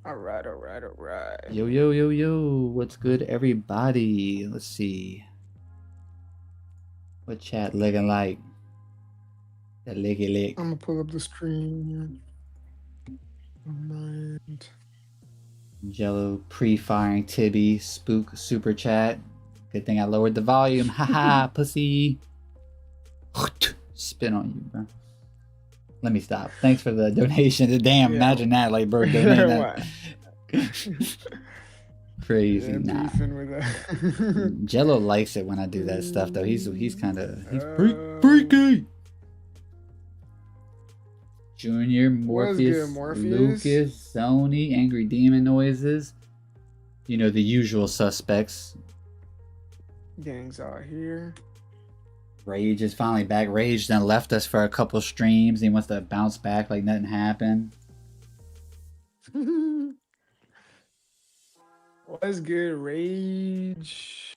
All right, all right, all right. Yo, yo, yo, yo. What's good, everybody? Let's see. What chat looking like? That licky I'm lick. gonna pull up the screen. Mind. Jello pre-firing Tibby. Spook super chat. Good thing I lowered the volume. Haha, pussy. Spin on you, bro. Let me stop. Thanks for the donation. Damn, Yeah. imagine that. Like, bro, donate that. What? Crazy. Yeah, Nah. beefing with that. Jello likes it when I do that stuff, though. He's kind of um, freaky. Junior, what's good, Morpheus, Morpheus? Lucas, Sony, Angry Demon Noises. You know, the usual suspects. Gang's out here. Rage is finally back. Rage then left us for a couple streams. He wants to bounce back like nothing happened. What's good, Rage?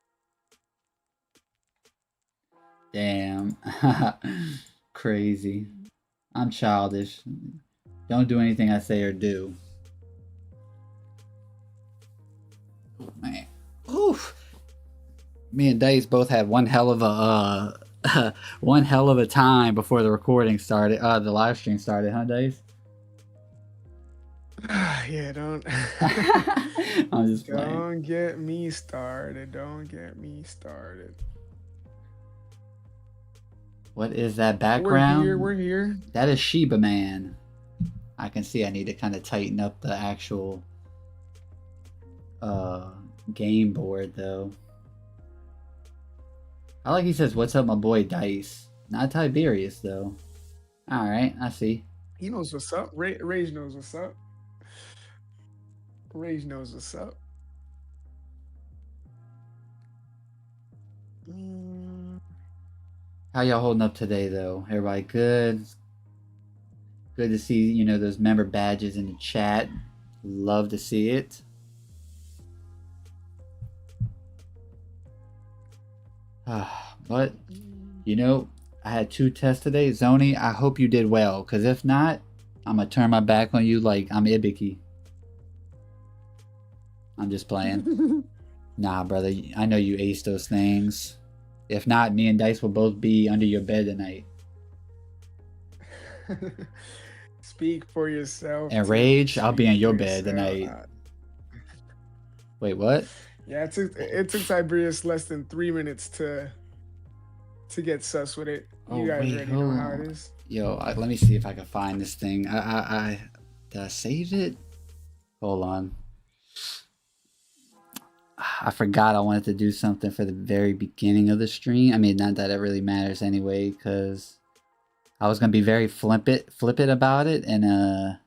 Damn. Crazy. I'm childish. Don't do anything I say or do. Oh, man. Oof. Me and Dice both had one hell of a one hell of a time before the recording started. The live stream started, huh, Dice? Yeah, don't. I'm just playing. Don't get me started. Don't get me started. What is that background? We're here. That is Sheba Man. I can see I need to kind of tighten up the actual game board though. I like he says, "What's up, my boy Dice?" Not Tiberius though. All right, I see. He knows what's up. Rage knows what's up. Rage knows what's up. How y'all holding up today though? Everybody good? Good to see, you know, those member badges in the chat. Love to see it. But, you know, I had 2 tests today. Zoni, I hope you did well. Because if not, I'm going to turn my back on you like I'm Ibiki. I'm just playing. Nah, brother. I know you aced those things. If not, me and Dice will both be under your bed tonight. Speak for yourself. And too. Rage, I'll be Speak in your for bed yourself. tonight. Wait, what? Yeah, it took Tiberius less than 3 minutes to get sus with it. You guys wait, already know how it is. Yo, let me see if I can find this thing. Did I save it? Hold on. I forgot I wanted to do something for the very beginning of the stream. I mean, not that it really matters anyway, because I was gonna be very flippant about it, and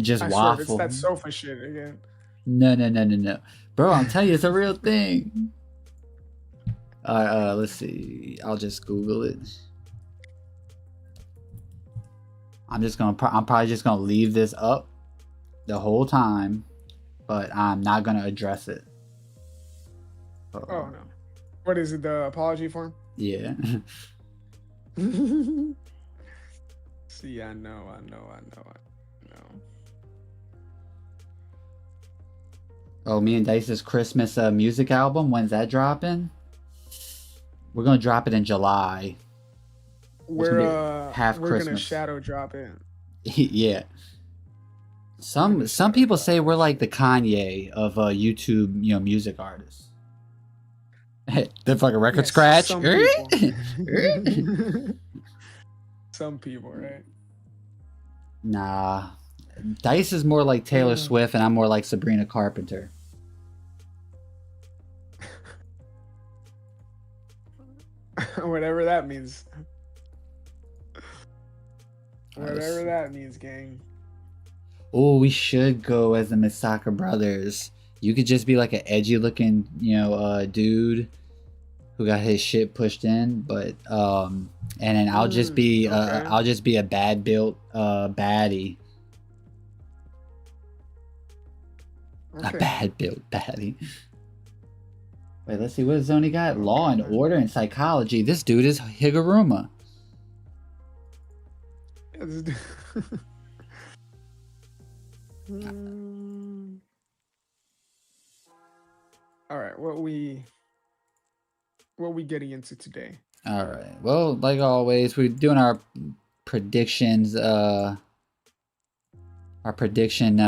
just I swear, it's waffle. that sofa shit again. No, bro. I'm telling you, it's a real thing. Let's see. I'll just Google it. I'm probably just gonna leave this up the whole time, but I'm not gonna address it. Oh no. What is it? The apology form? Yeah. See, I know. Oh, me and Dice's Christmas music album. When's that dropping? We're gonna drop it in July. We're Christmas. Gonna shadow drop it. Yeah. Some people say we're like the Kanye of YouTube, you know, music artists. The fucking record scratch. Some people. Some people, right? Nah. Dice is more like Taylor Swift, and I'm more like Sabrina Carpenter. Whatever that means. Whatever that means, gang. Oh, we should go as the Misaka brothers. You could just be like an edgy looking, you know, dude who got his shit pushed in, but and then I'll just be a bad built baddie. Okay. A bad built baddie. Wait, let's see what Zoni got. Law and Order and Psychology. This dude is Higuruma. Mm. All right, what we getting into today? All right. Well, like always, we're doing our predictions. Our prediction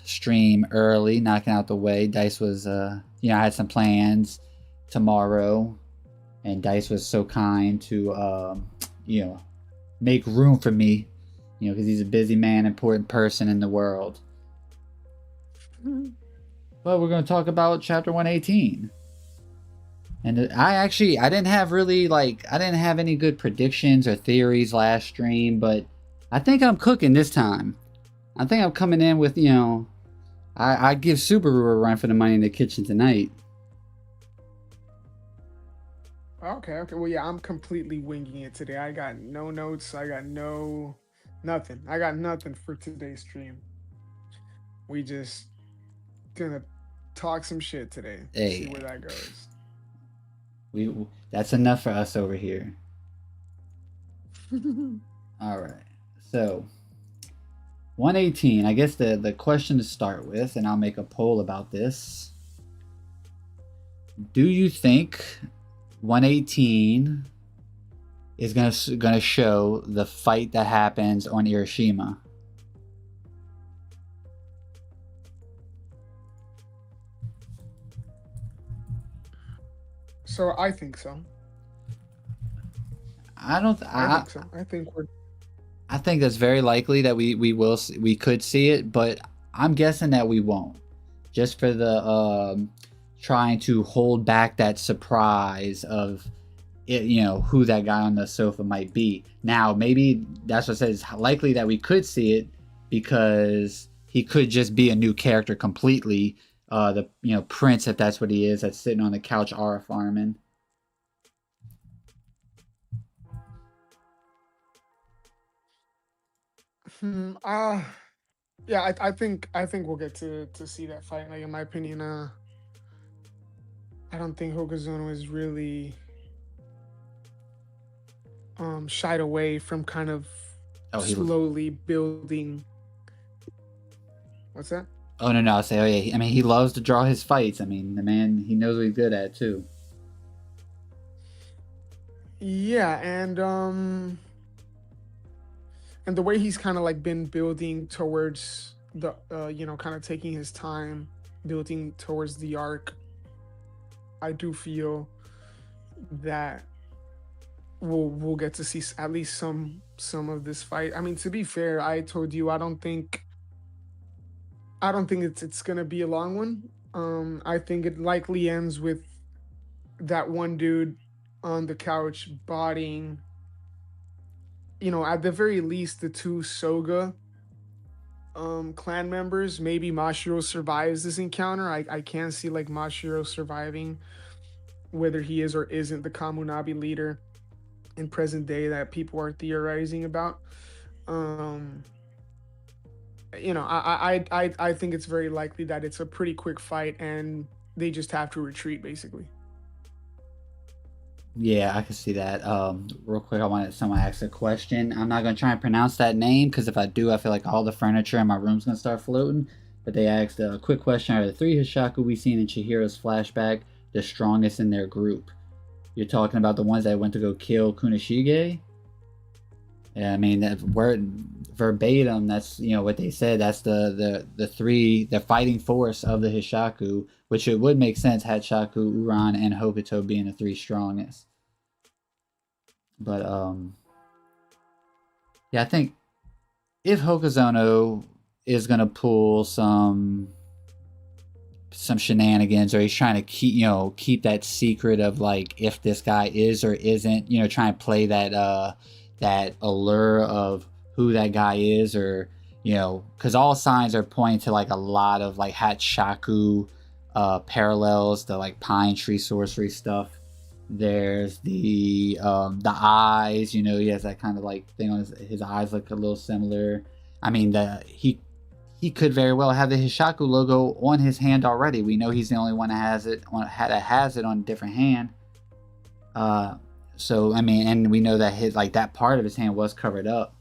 stream early, knocking out the way. Dice was, I had some plans tomorrow, and Dice was so kind to, you know, make room for me, because he's a busy man, important person in the world. But we're going to talk about chapter 118. And I didn't have I didn't have any good predictions or theories last stream, but I think I'm cooking this time. I think I'm coming in with, I give Subaru a run for the money in the kitchen tonight. Okay. Well, yeah, I'm completely winging it today. I got no notes. I got nothing. I got nothing for today's stream. We just gonna talk some shit today. Hey, see where that goes. That's enough for us over here. All right. So 118, I guess the question to start with, and I'll make a poll about this. Do you think 118 is gonna show the fight that happens on Hiroshima? So I think so. I don't. I think so. I think that's very likely that we could see it, but I'm guessing that we won't, just for the trying to hold back that surprise of it, who that guy on the sofa might be. Now maybe that's what says likely that we could see it because he could just be a new character completely. The Prince, if that's what he is, that's sitting on the couch, Ara farming. Yeah, I think we'll get to see that fight. Like in my opinion, I don't think Hokuzono is really shied away from kind of slowly building. What's that? Oh no, I'll say, yeah. I mean, he loves to draw his fights. I mean, the man, he knows what he's good at too. Yeah, and the way he's kind of like been building towards the kind of taking his time building towards the arc, I do feel that we'll get to see at least some of this fight. I mean, to be fair, I told you I don't think it's gonna be a long one. I think it likely ends with that one dude on the couch bodying, at the very least, the two Soga clan members. Maybe Mashiro survives this encounter. I can't see like Mashiro surviving, whether he is or isn't the Kamunabi leader in present day that people are theorizing about. I think it's very likely that it's a pretty quick fight and they just have to retreat, basically. Yeah, I can see that. Real quick, I wanted someone to ask a question. I'm not gonna try and pronounce that name because if I do, I feel like all the furniture in my room's gonna start floating. But they asked a quick question: are the three Hishaku we seen in Chihiro's flashback the strongest in their group? You're talking about the ones that went to go kill Kunishige? Yeah, I mean that word verbatim. That's what they said. That's the fighting force of the Hishaku, which it would make sense had Shaku, Uran, and Hokuto being the three strongest. But yeah, I think if Hokuzono is gonna pull some shenanigans, or he's trying to keep that secret of like if this guy is or isn't, trying to play that that allure of who that guy is, or because all signs are pointing to like a lot of like Hatshaku parallels to like pine tree sorcery stuff. There's the eyes, he has that kind of like thing on his eyes look a little similar. I mean, he could very well have the Hishaku logo on his hand already. We know he's the only one that has it on a different hand. So I mean, and we know that that part of his hand was covered up.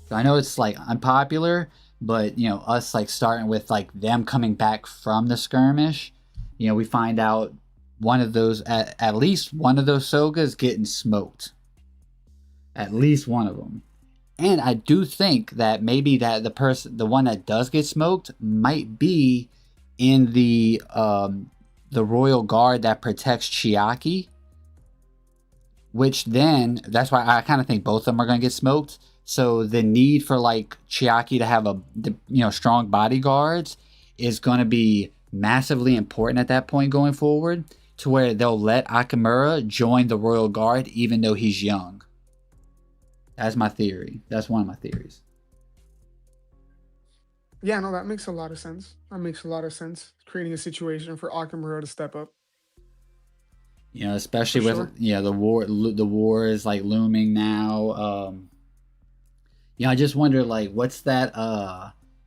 So I know it's like unpopular, But us like starting with like them coming back from the skirmish, we find out one of those at least one of those Sogas getting smoked. At least one of them. And I do think that maybe that the one that does get smoked, might be in the royal guard that protects Chiaki, which then that's why I kind of think both of them are going to get smoked. So the need for like Chiaki to have strong bodyguards is going to be massively important at that point going forward, to where they'll let Akamura join the royal guard even though he's young. That's my theory. That's one of my theories. Yeah, no, that makes a lot of sense. That makes a lot of sense. Creating a situation for Akamura to step up Especially for with sure. the war is like looming now. I just wonder like what's that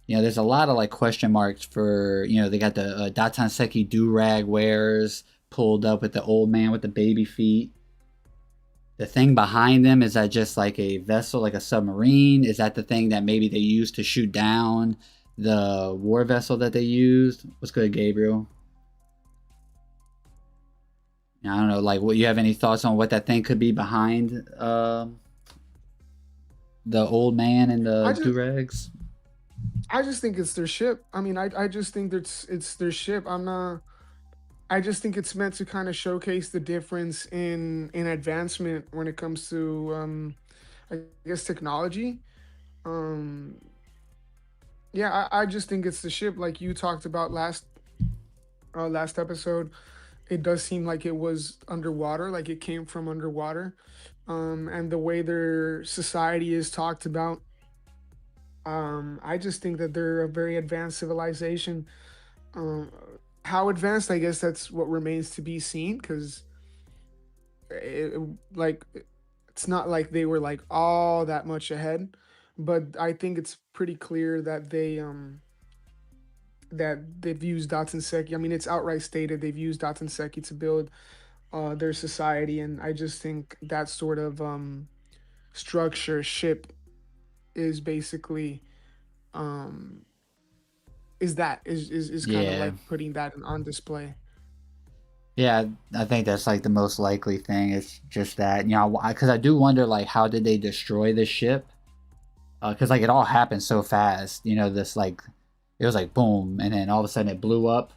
there's a lot of like question marks for they got the Datanseki do-rag wearers pulled up with the old man with the baby feet. The thing behind them, is that just like a vessel, like a submarine? Is that the thing that maybe they used to shoot down the war vessel that they used? What's good, Gabriel? I don't know. Like, what you have any thoughts on what that thing could be behind the old man and I the just durags? I just think it's their ship. I mean, I just think that it's their ship. I'm not. I just think it's meant to kind of showcase the difference in advancement when it comes to I guess technology. Um, yeah, I just think it's the ship, like you talked about last episode. It does seem like it was underwater, like it came from underwater. And the way their society is talked about, I just think that they're a very advanced civilization. Um, how advanced, I guess that's what remains to be seen, because it, like it's not like they were like all that much ahead, but I think it's pretty clear that they've used Seki. I mean, it's outright stated they've used Seki to build their society, and I just think that sort of structure ship is basically um is kind of Yeah. like putting that on display. Yeah, I think that's like the most likely thing. It's just that, because I do wonder, like, how did they destroy the ship? Because like it all happened so fast. This like it was like boom, and then all of a sudden it blew up,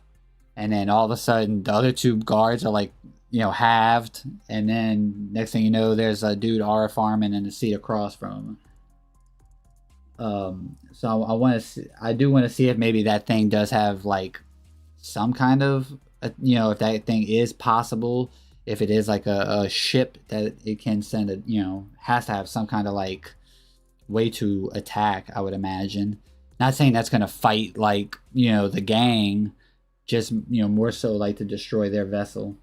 and then all of a sudden the other two guards are like halved, and then next thing you know, there's a dude R farming in the seat across from him. So I do want to see if maybe that thing does have like some kind of if that thing is possible, if it is like a ship that it can send has to have some kind of like way to attack, I would imagine. Not saying that's gonna fight like the gang, just more so like to destroy their vessel.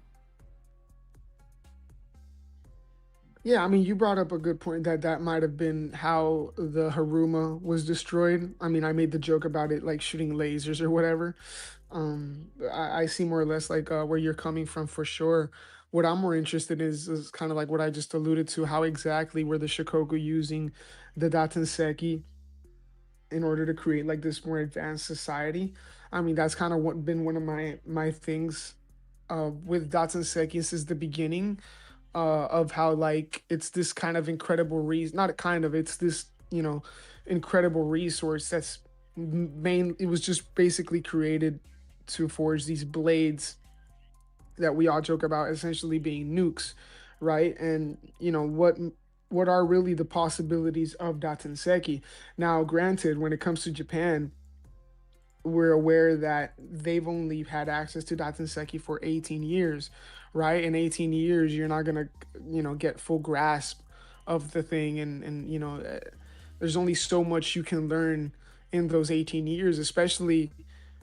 Yeah, I mean, you brought up a good point that that might have been how the Haruma was destroyed. I mean, I made the joke about it like shooting lasers or whatever. I see more or less like where you're coming from for sure. What I'm more interested in is kind of like what I just alluded to. How exactly were the Shikoku using the Datanseki in order to create like this more advanced society? I mean, that's kind of what been one of my things with Datanseki since the beginning, of how like it's this kind of incredible reason, not a kind of, it's this incredible resource that's main. It was just basically created to forge these blades that we all joke about essentially being nukes, right? And what are really the possibilities of Datanseki? Now, granted, when it comes to Japan, we're aware that they've only had access to Datanseki for 18 years, right? In 18 years, you're not gonna, get full grasp of the thing, and there's only so much you can learn in those 18 years, especially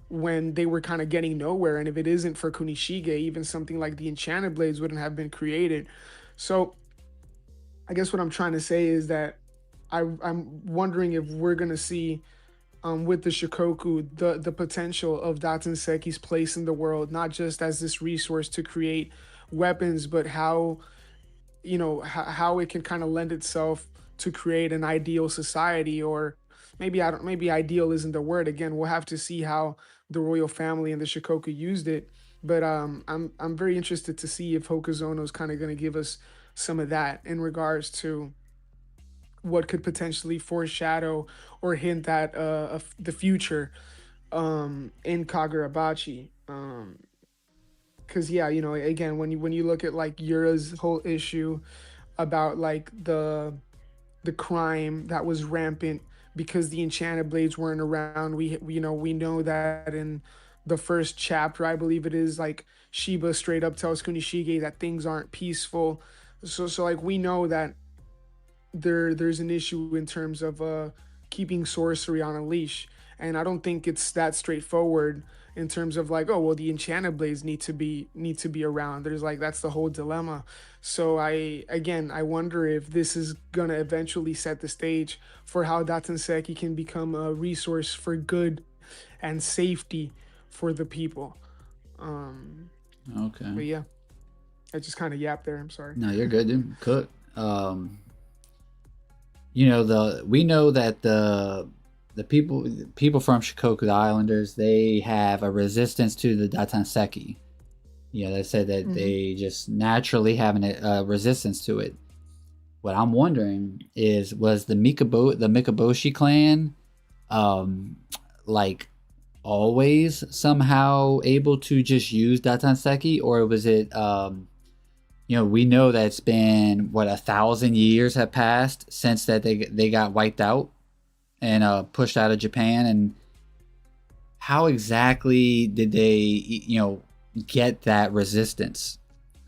when they were kind of getting nowhere. And if it isn't for Kunishige, even something like the Enchanted Blades wouldn't have been created. So I guess what I'm trying to say is that I'm wondering if we're gonna see, with the Shikoku, the potential of Datenseki's place in the world, not just as this resource to create weapons, but how how it can kind of lend itself to create an ideal society, or maybe I don't maybe ideal isn't the word. Again, we'll have to see how the royal family and the Shikoku used it. But I'm very interested to see if Hokuzono is kind of going to give us some of that in regards to what could potentially foreshadow or hint at the future in Kagurabachi. Because yeah, you know, again, when you look at like Yura's whole issue about like the crime that was rampant because the enchanted blades weren't around. You know we know that in the first chapter, I believe it is, like Shiba straight up tells Kunishige that things aren't peaceful. So like we know that there's an issue in terms of keeping sorcery on a leash, and I don't think it's that straightforward in terms of like, oh well, the enchanted blades need to be around. There's like that's the whole dilemma. So I wonder if this is gonna eventually set the stage for how Datanseki can become a resource for good and safety for the people. um Okay. but yeah, I just kind of yapped there, I'm sorry. No, you're good, dude. Cook. You know we know that the people from Shikoku the Islanders, they have a resistance to the Datanseki. You know, they said that Mm-hmm. they just naturally have a resistance to it. What I'm wondering is, was the Mikaboshi clan, um, like always somehow able to just use Datanseki, or was it, you know, we know that it's been what 1,000 years have passed since that they got wiped out and pushed out of Japan, and how exactly did they, you know, get that resistance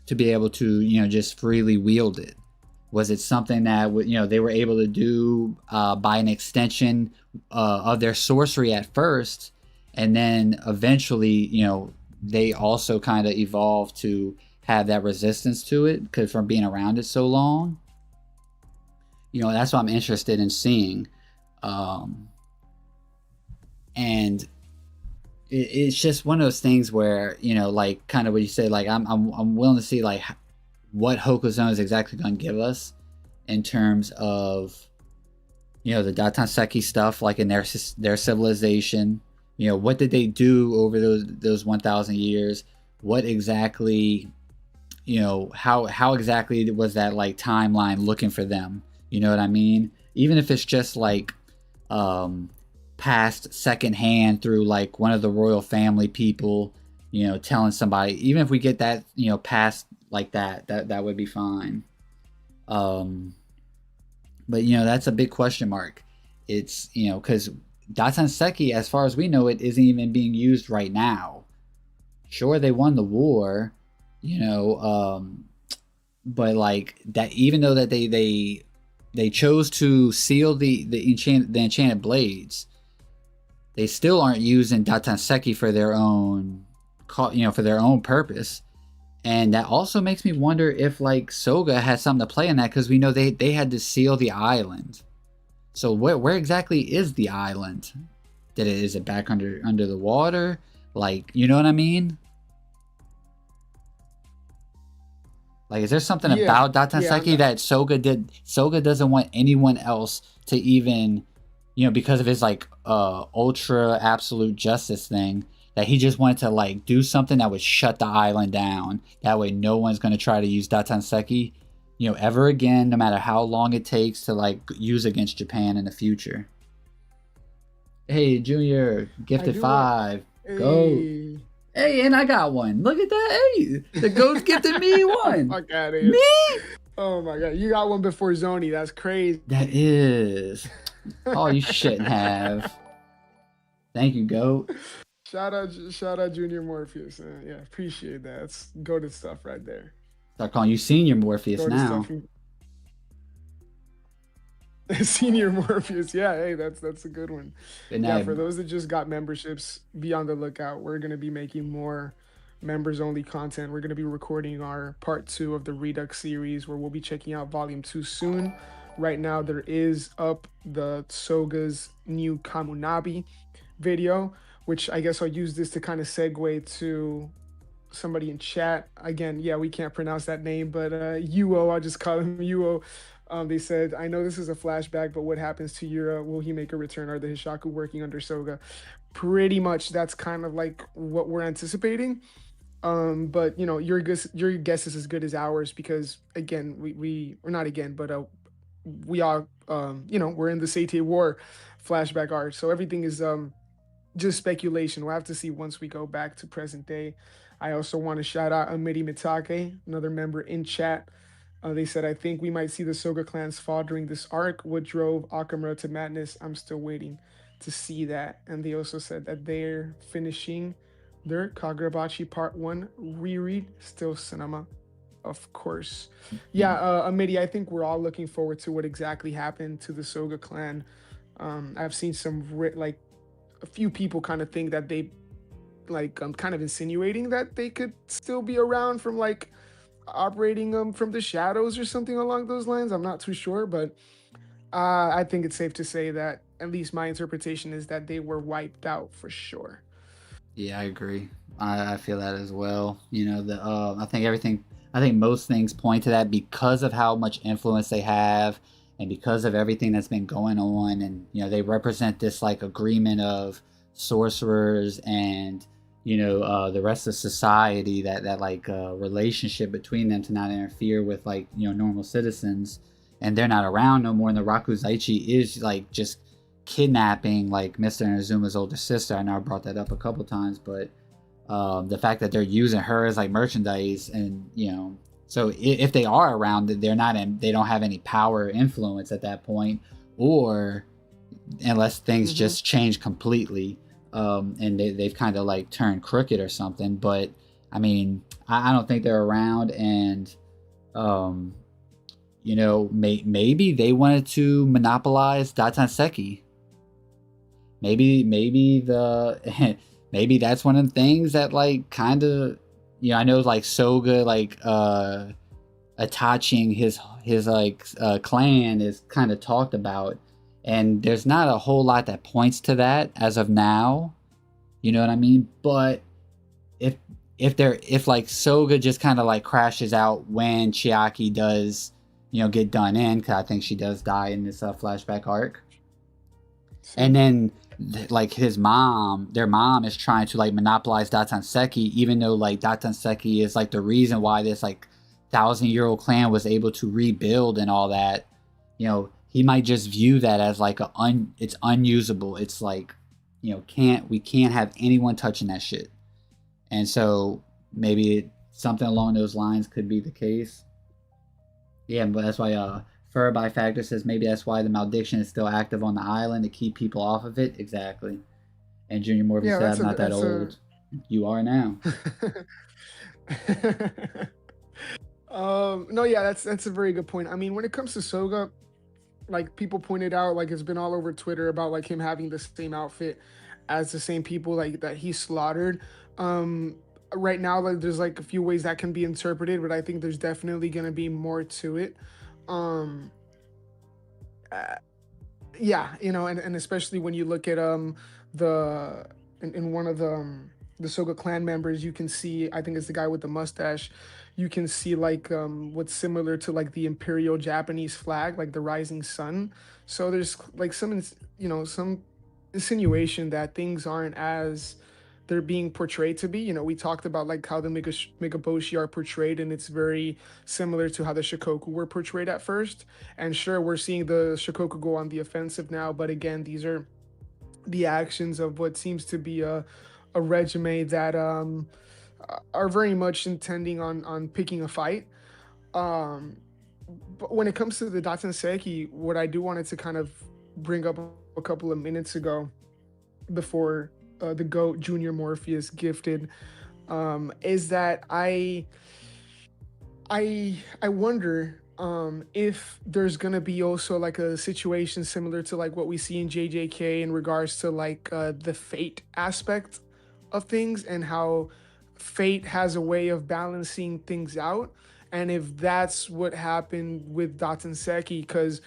to be able to, you know, just freely wield it? Was it something that, you know, they were able to do by an extension of their sorcery at first, and then eventually, you know, they also kind of evolved to have that resistance to it because from being around it so long? You know, that's what I'm interested in seeing. Um, and it's just one of those things where, you know, like kind of what you say, like I'm willing to see like what Hokuzono is exactly going to give us in terms of, you know, the Datanseki stuff, like in their civilization. You know, what did they do over those 1,000 years? What exactly, you know, how exactly was that like timeline looking for them? You know what I mean? Even if it's just like um, passed secondhand through like one of the royal family people, you know, telling somebody. Even if we get that, you know, passed like that would be fine. Um, but you know, that's a big question mark. It's, you know, because Datanseki, as far as we know, it isn't even being used right now. Sure, they won the war, you know, but like that, even though that they chose to seal the enchanted blades, they still aren't using Datanseki for their own, you know, for their own purpose. And that also makes me wonder if like Soga has something to play in that, because we know they had to seal the island. So where exactly is the island? Is it back under the water? Like, you know what I mean? Like, is there something Yeah, about yeah, Datanseki that Soga did? Soga doesn't want anyone else to even, you know, because of his like ultra absolute justice thing, that he just wanted to like do something that would shut the island down. That way, no one's gonna try to use Datanseki, you know, ever again, no matter how long it takes to like use against Japan in the future. Hey, Junior, I gifted do want. 5. Go. Hey. Hey, and I got one. Look at that. Hey, the goat's gifted me one. Fuck out of here. Me? Oh my god, you got one before Zoni. That's crazy. That is. Oh, you shouldn't have. Thank you, goat. Shout out Junior Morpheus. Yeah, appreciate that. It's goated stuff right there. Start calling you Senior Morpheus Goated now. stuff. Senior Morpheus. Yeah, hey, that's a good one. Good Yeah, night. for those that just got memberships, be on the lookout. We're gonna be making more members only content. We're gonna be recording our part 2 of the Redux series, where we'll be checking out volume 2 soon. Right now, there is up the Soga's new Kamunabi video, which I guess I'll use this to kind of segue to somebody in chat. Again, yeah, we can't pronounce that name, but Yuo, I'll just call him Yuo. They said, I know this is a flashback, but what happens to Yura? Will he make a return? Are the Hishaku working under Soga? Pretty much that's kind of like what we're anticipating. But you know, your guess is as good as ours because again, we or not again, but we all you know, we're in the Seite War flashback art, so everything is just speculation. We'll have to see once we go back to present day. I also want to shout out Amiri Mitake, another member in chat. They said, I think we might see the Soga clans fall during this arc. What drove Akamura to madness? I'm still waiting to see that. And they also said that they're finishing their Kagurabachi Part 1 reread, still cinema, of course. Yeah, Amiri, I think we're all looking forward to what exactly happened to the Soga clan. I've seen some, like, a few people kind of think that they like kind of insinuating that they could still be around from like operating from the shadows or something along those lines. I'm not too sure, but I think it's safe to say that at least my interpretation is that they were wiped out for sure. Yeah, I agree. I feel that as well. You know, I think everything, I think most things point to that because of how much influence they have, and because of everything that's been going on, and you know, they represent this like agreement of sorcerers and the rest of society, that like relationship between them to not interfere with like normal citizens, and they're not around no more. And the Rakuzaichi is like just kidnapping like Mr. Inazuma's older sister. I know I brought that up a couple times, but the fact that they're using her as like merchandise, and so if they are around, they're not they don't have any power or influence at that point, or unless things Mm-hmm. just change completely, and they've kind of like turned crooked or something. But I mean, I don't think they're around, and um, maybe they wanted to monopolize Datanseki. Maybe the maybe that's one of the things that like kind of I know like Soga like attaching his like clan is kind of talked about, and there's not a whole lot that points to that as of now. You know what I mean? But if if like Soga just kind of like crashes out when Chiaki does get done in, because I think she does die in this flashback arc, and See? then like their mom is trying to like monopolize Datanseki, even though like Datanseki is like the reason why this like 1,000-year-old clan was able to rebuild and all that. He might just view that as like it's unusable. It's like we can't have anyone touching that shit. And so maybe something along those lines could be the case. Yeah, but that's why Furby Factor says maybe that's why the malediction is still active on the island to keep people off of it. Exactly. And Junior Morphy Yeah, said, I'm not that that's a old. You are now. no, yeah, that's a very good point. I mean, when it comes to Soga, like people pointed out, like it's been all over Twitter about like him having the same outfit as the same people like that he slaughtered. Um, right now, like there's like a few ways that can be interpreted, but I think there's definitely gonna be more to it. Um, uh, yeah, and especially when you look at the in one of the Soga clan members, you can see, I think it's the guy with the mustache. You can see like what's similar to like the imperial Japanese flag, like the rising sun. So there's like some insinuation that things aren't as they're being portrayed to be. We talked about like how the Megaboshi are portrayed, and it's very similar to how the Shikoku were portrayed at first. And sure, we're seeing the Shikoku go on the offensive now, but again, these are the actions of what seems to be a regime that are very much intending on picking a fight. Um, but when it comes to the Datanseki, what I do wanted to kind of bring up a couple of minutes ago before the GOAT Junior Morpheus gifted is that I wonder if there's gonna be also like a situation similar to like what we see in JJK in regards to like the fate aspect of things and how fate has a way of balancing things out, and if that's what happened with Datanseki, because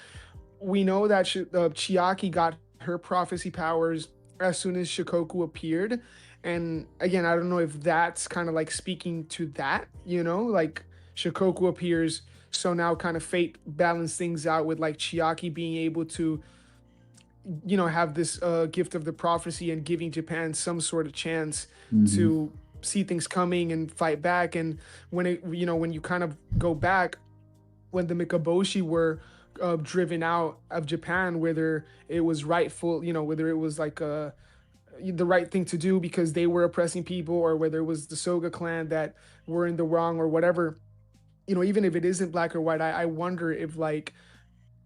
we know that Chiaki got her prophecy powers as soon as Shikoku appeared. And again, I don't know if that's kind of like speaking to that, like Shikoku appears So now kind of fate balanced things out with like Chiaki being able to, have this gift of the prophecy and giving Japan some sort of chance Hmm. to see things coming and fight back. And when you kind of go back, when the Mikaboshi were driven out of Japan, whether it was rightful, whether it was like the right thing to do because they were oppressing people, or whether it was the Soga clan that were in the wrong or whatever. Even if it isn't black or white, I wonder if like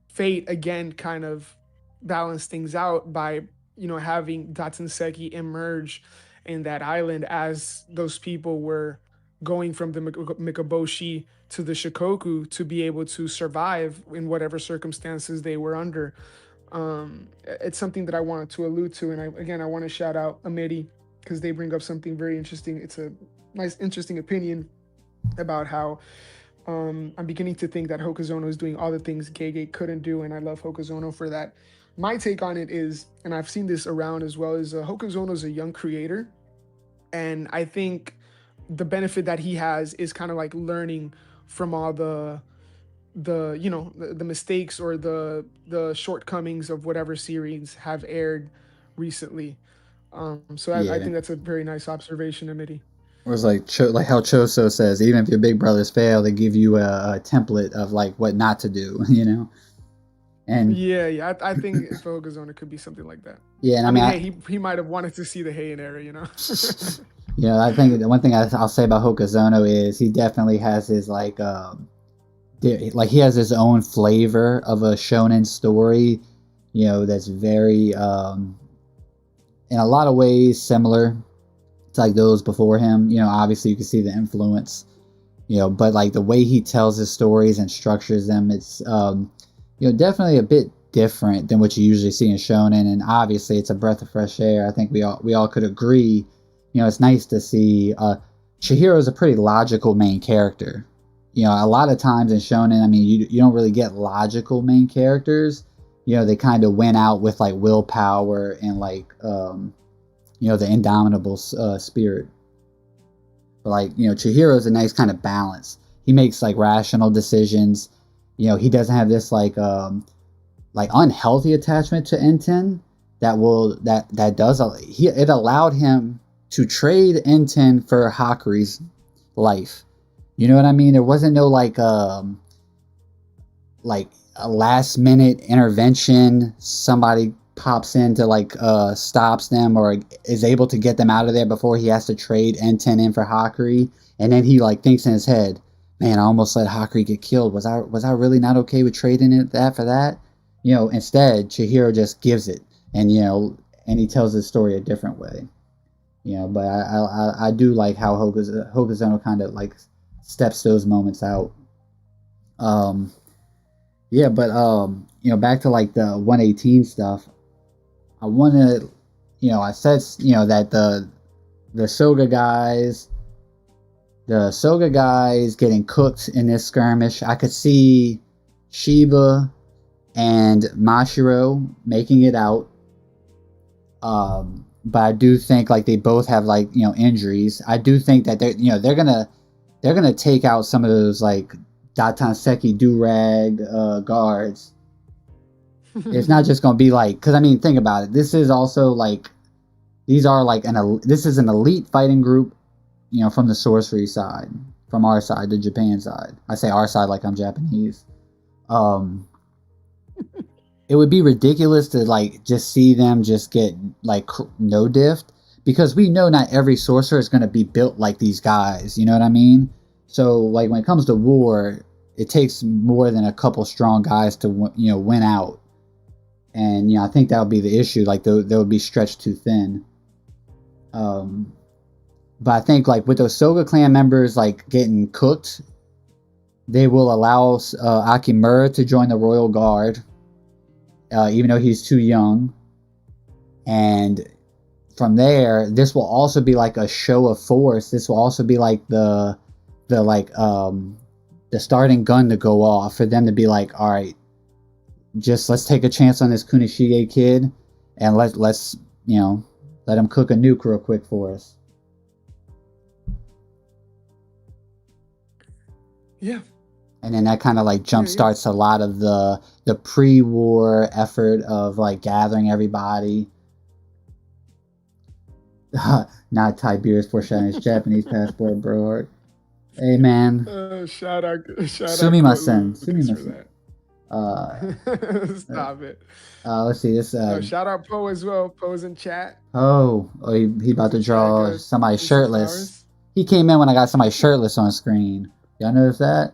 fate again kind of balanced things out by having Seki emerge in that island as those people were going from the Mikaboshi to the Shikoku to be able to survive in whatever circumstances they were under. It's something that I wanted to allude to, and I want to shout out Amiri because they bring up something very interesting. It's a nice, interesting opinion about how I'm beginning to think that Hokuzono is doing all the things Gege couldn't do, and I love Hokuzono for that. My take on it is, and I've seen this around as well, is Hokuzono is a young creator, and I think the benefit that he has is kind of like learning from all the mistakes or the shortcomings of whatever series have aired recently. So I Yeah. think that's a very nice observation, Amity. Or it's like like how Choso says, even if your big brothers fail, they give you a template of like what not to do, you know. And Yeah, yeah. I think for Hokuzono it could be something like that. yeah, and I I mean, mean, hey, he might have wanted to see the Heian era. I think the one thing I'll say about Hokuzono is he definitely has his like he has his own flavor of a shonen story, that's very in a lot of ways similar to like those before him. Obviously you can see the influence, but like the way he tells his stories and structures them, it's definitely a bit different than what you usually see in shonen. And obviously it's a breath of fresh air. I think we all could agree. It's nice to see Chihiro is a pretty logical main character. A lot of times in shonen, I mean, you don't really get logical main characters. They kind of went out with like willpower and like the indomitable spirit. But like Chihiro is a nice kind of balance. He makes like rational decisions. He doesn't have this like unhealthy attachment to Enten that does it allowed him to trade Enten for Hakuri's life. You know what I mean? There wasn't no like a last minute intervention. Somebody pops in to like stops them or is able to get them out of there before he has to trade Enten in for Hakuri. And then he like thinks in his head, man, I almost let Hakuri get killed. Was I really not okay with trading it that for that? Instead Chihiro just gives it, and and he tells his story a different way. But I do like how Hokuzono kind of like steps those moments out. Um, yeah, but back to like the 118 stuff. I want to, I said, that the Soga guys, getting cooked in this skirmish. I could see Shiba and Mashiro making it out. But I do think like they both have like injuries. I do think that they're gonna take out some of those like Datanseki Durag guards. It's not just gonna be like, because I mean think about it. This is also like these are like this is an elite fighting group, from the sorcery side, from our side, the Japan side. I say our side like I'm Japanese. Um, it would be ridiculous to like just see them just get like no diffed, because we know not every sorcerer is going to be built like these guys, you know what I mean? So like when it comes to war, it takes more than a couple strong guys to win out. And I think that would be the issue, like they would be stretched too thin. um but I think like with those Soga clan members like getting cooked, they will allow Akimura to join the royal guard, even though he's too young. And from there, this will also be like a show of force. This will also be like the starting gun to go off for them to be like, all right, just let's take a chance on this Kunishige kid, and let's let him cook a nuke real quick for us. Yeah. And then that kind of like Yeah, jump yeah. starts a lot of the pre-war effort of like gathering everybody. Not Tiberius foreshadowing his Japanese passport, bro. Hey man, Shout out Court sumi Lucas for masen. that. Uh, uh, Stop it. let's see this. No, shout out Poe as well. Poe's in chat. He about Poe's to in chat. draw Gotta somebody give some shirtless. flowers. He came in when I got somebody shirtless on screen. Y'all notice that?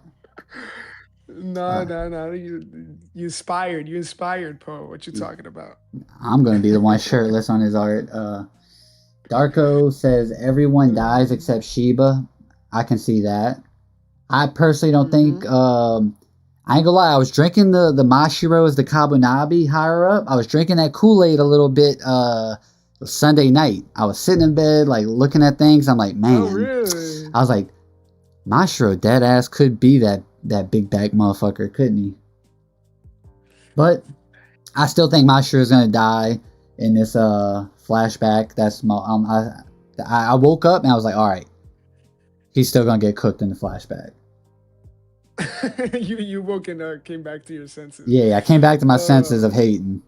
No, Uh, no, no. You inspired. You inspired, Poe. What you talking about? I'm gonna be the one shirtless on his art. Darko says everyone dies except Sheba. I can see that. I personally don't Mm-hmm. think. I ain't gonna lie. I was drinking the Mashiro's, the Kabunabi higher up. I was drinking that Kool Aid a little bit. Sunday night, I was sitting in bed like looking at things. I'm like, Oh, man. really? I was like, Mashiro dead ass could be that big back motherfucker, couldn't he? But I still think Mashiro is gonna die in this flashback. That's my I woke up and I was like, all right, he's still gonna get cooked in the flashback. You woke and came back to your senses. Yeah, I came back to my senses of Um, hating.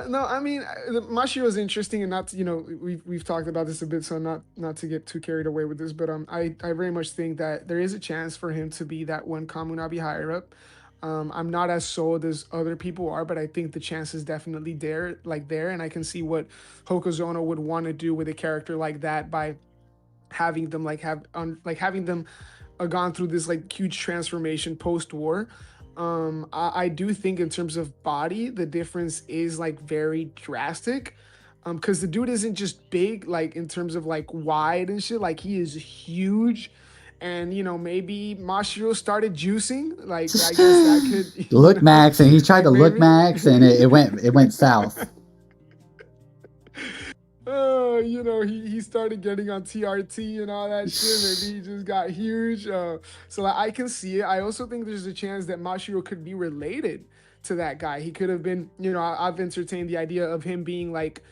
no, I mean Mashiro is interesting, and not to, we've talked about this a bit, so not to get too carried away with this, but I very much think that there is a chance for him to be that one Kamunabi higher up. I'm not as sold as other people are, but I think the chance is definitely there, and I can see what Hokuzono would want to do with a character like that by having them having them gone through this like huge transformation post war. I do think in terms of body, the difference is like very drastic. Because the dude isn't just big, like in terms of like wide and shit. Like he is huge, and maybe Mashiro started juicing. Like I guess that could, Look Max, and he tried like to look maybe. Max, and it went south. He started getting on TRT and all that shit. Maybe he just got huge. So like, I can see it. I also think there's a chance that Mashiro could be related to that guy. He could have been, I've entertained the idea of him being like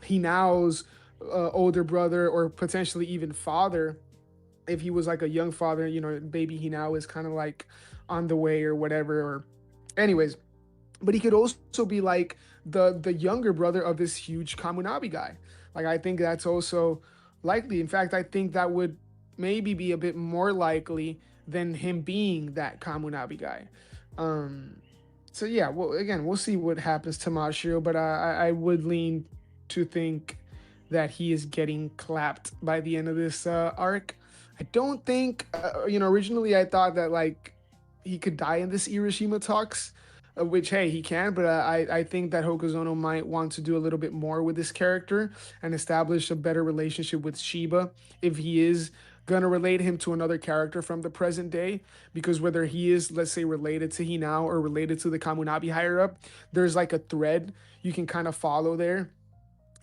Hinao's older brother or potentially even father. If he was like a young father, baby Hinao is kind of like on the way or whatever. Or, anyways, but he could also be like the younger brother of this huge Kamunabi guy. Like I think that's also likely. In fact, I think that would maybe be a bit more likely than him being that Kamunabi guy. Um, so yeah, well, again, we'll see what happens to Mashiro, but I would lean to think that he is getting clapped by the end of this arc. I don't think, originally I thought that like he could die in this Hiroshima talks, which hey he can, but I think that Hokuzono might want to do a little bit more with this character and establish a better relationship with Shiba if he is gonna relate him to another character from the present day, because whether he is, let's say, related to Hinao or related to the Kamunabi higher up, there's like a thread you can kind of follow there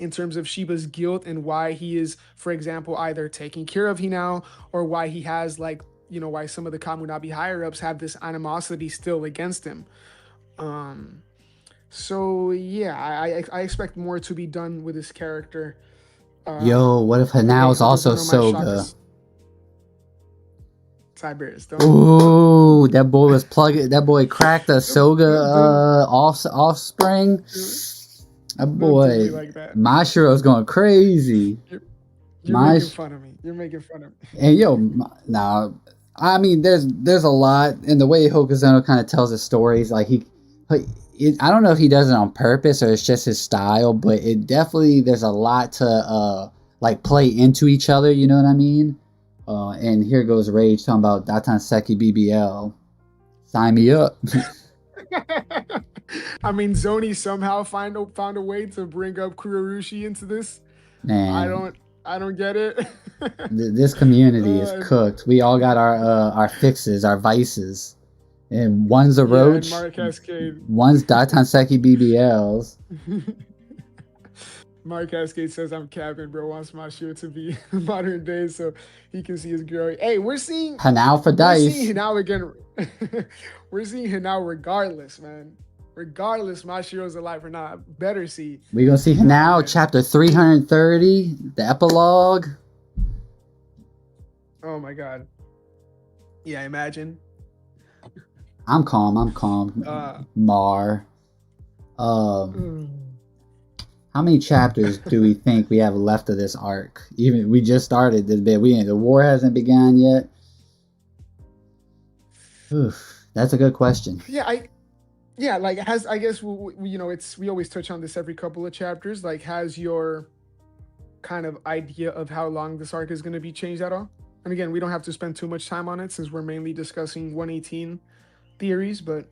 in terms of Shiba's guilt and why he is, for example, either taking care of Hinao or why he has like why some of the Kamunabi higher ups have this animosity still against him. um so yeah, I expect more to be done with this character. Yo, what if But hey, Hanao's also Hokuzono might shock Soga? us. Tiberius, Ooh, that boy was plugging. That boy cracked a Soga don't offspring. That don't do me boy, like that. Mashiro's going crazy. You're, you're making Mash fun of me. You're making fun of me. and yo, nah. I mean, there's a lot in the way Hokuzono kind of tells his stories. Like I don't know if he does it on purpose or it's just his style, but it definitely there's a lot to like play into each other. You know what I mean? And here goes Rage talking about Datanseki BBL. Sign me up. I mean, Zoni somehow found a way to bring up Kurorushi into this. I Man, don't I don't get it. this community is uh, cooked. We all got our fixes, our vices. And one's a yeah, and roach, Mark Cascade. one's Datanseki BBLs. Mark Cascade says I'm capping, bro. Wants my show to be modern day so he can see his girl. Hey, Hanao for we're seeing dice. Hinao again. We're seeing Hinao regardless, man. Regardless, Mashiro's alive or not. Better see We're gonna see Hinao Hanao, again. chapter 330, the epilogue. Oh my god. Yeah, imagine. I'm calm. I'm Uh, calm. Mar. Um, mm, how many chapters do we think we have left of this arc? Even we just started this bit. The war hasn't begun yet. Oof, that's a good question. yeah, yeah, like has I guess you know it's we always touch on this every couple of chapters. Like, has your kind of idea of how long this arc is going to be changed at all? And again, we don't have to spend too much time on it since we're mainly discussing 118 theories. But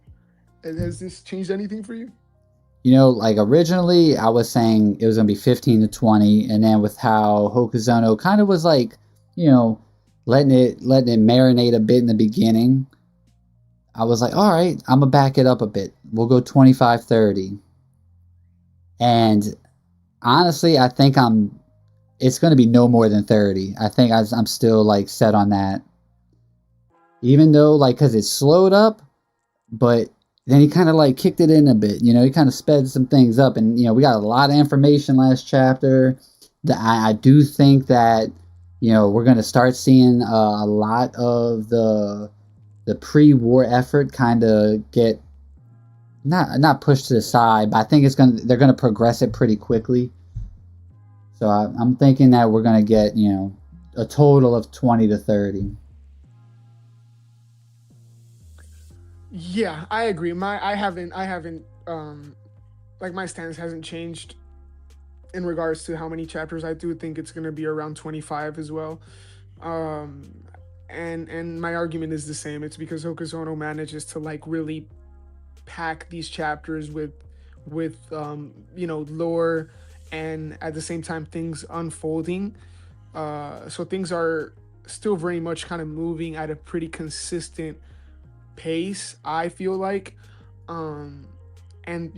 has this changed anything for you? Like originally I was saying it was gonna be 15 to 20, and then with how Hokuzono kind of was like, you know, letting it marinate a bit in the beginning, I was like, all right, I'm gonna back it up a bit. We'll go 25, 30. And honestly, I think it's gonna be no more than 30. I think I'm still like set on that. Even though like because it slowed up, but then he kind of like kicked it in a bit. He kind of sped some things up, and we got a lot of information last chapter. That I do think that we're going to start seeing a lot of the pre-war effort kind of get not pushed to the side, but I think they're going to progress it pretty quickly. So I'm thinking that we're going to get a total of 20 to 30. Yeah, I agree. I haven't like my stance hasn't changed in regards to how many chapters. I do think it's going to be around 25 as well. Um and my argument is the same. It's because Hokuzono manages to like really pack these chapters with lore, and at the same time things unfolding. So things are still very much kind of moving at a pretty consistent pace, I feel like. um and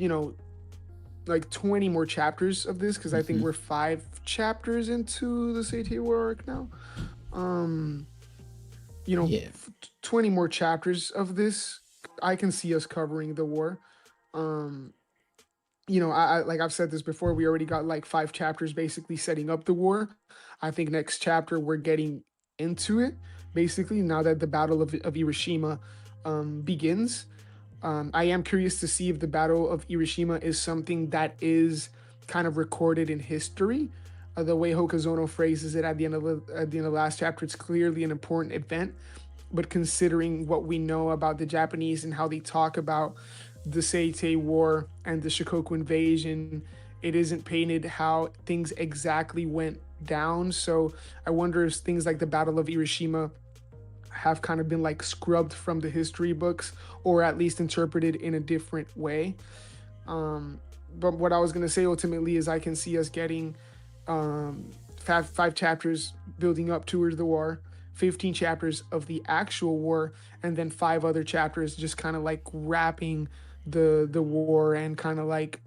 like 20 more chapters of this, because I think Mm-hmm. we're 5 chapters into the Seitai War arc now. um Yeah, 20 more chapters of this, I can see us covering the war. um I like I've said this before, we already got like 5 chapters basically setting up the war. I think next chapter we're getting into it, basically, now that the Battle of Hiroshima begins. I am curious to see if the Battle of Hiroshima is something that is kind of recorded in history. The way Hokazono phrases it at the end of the last chapter, it's clearly an important event. But considering what we know about the Japanese and how they talk about the Seitai War and the Shikoku invasion, it isn't painted how things exactly went down. So I wonder if things like the Battle of Hiroshima have kind of been like scrubbed from the history books, or at least interpreted in a different way. Um, but what I was going to say ultimately is I can see us getting five chapters building up towards the war, 15 chapters of the actual war, and then 5 other chapters just kind of like wrapping the war, and kind of like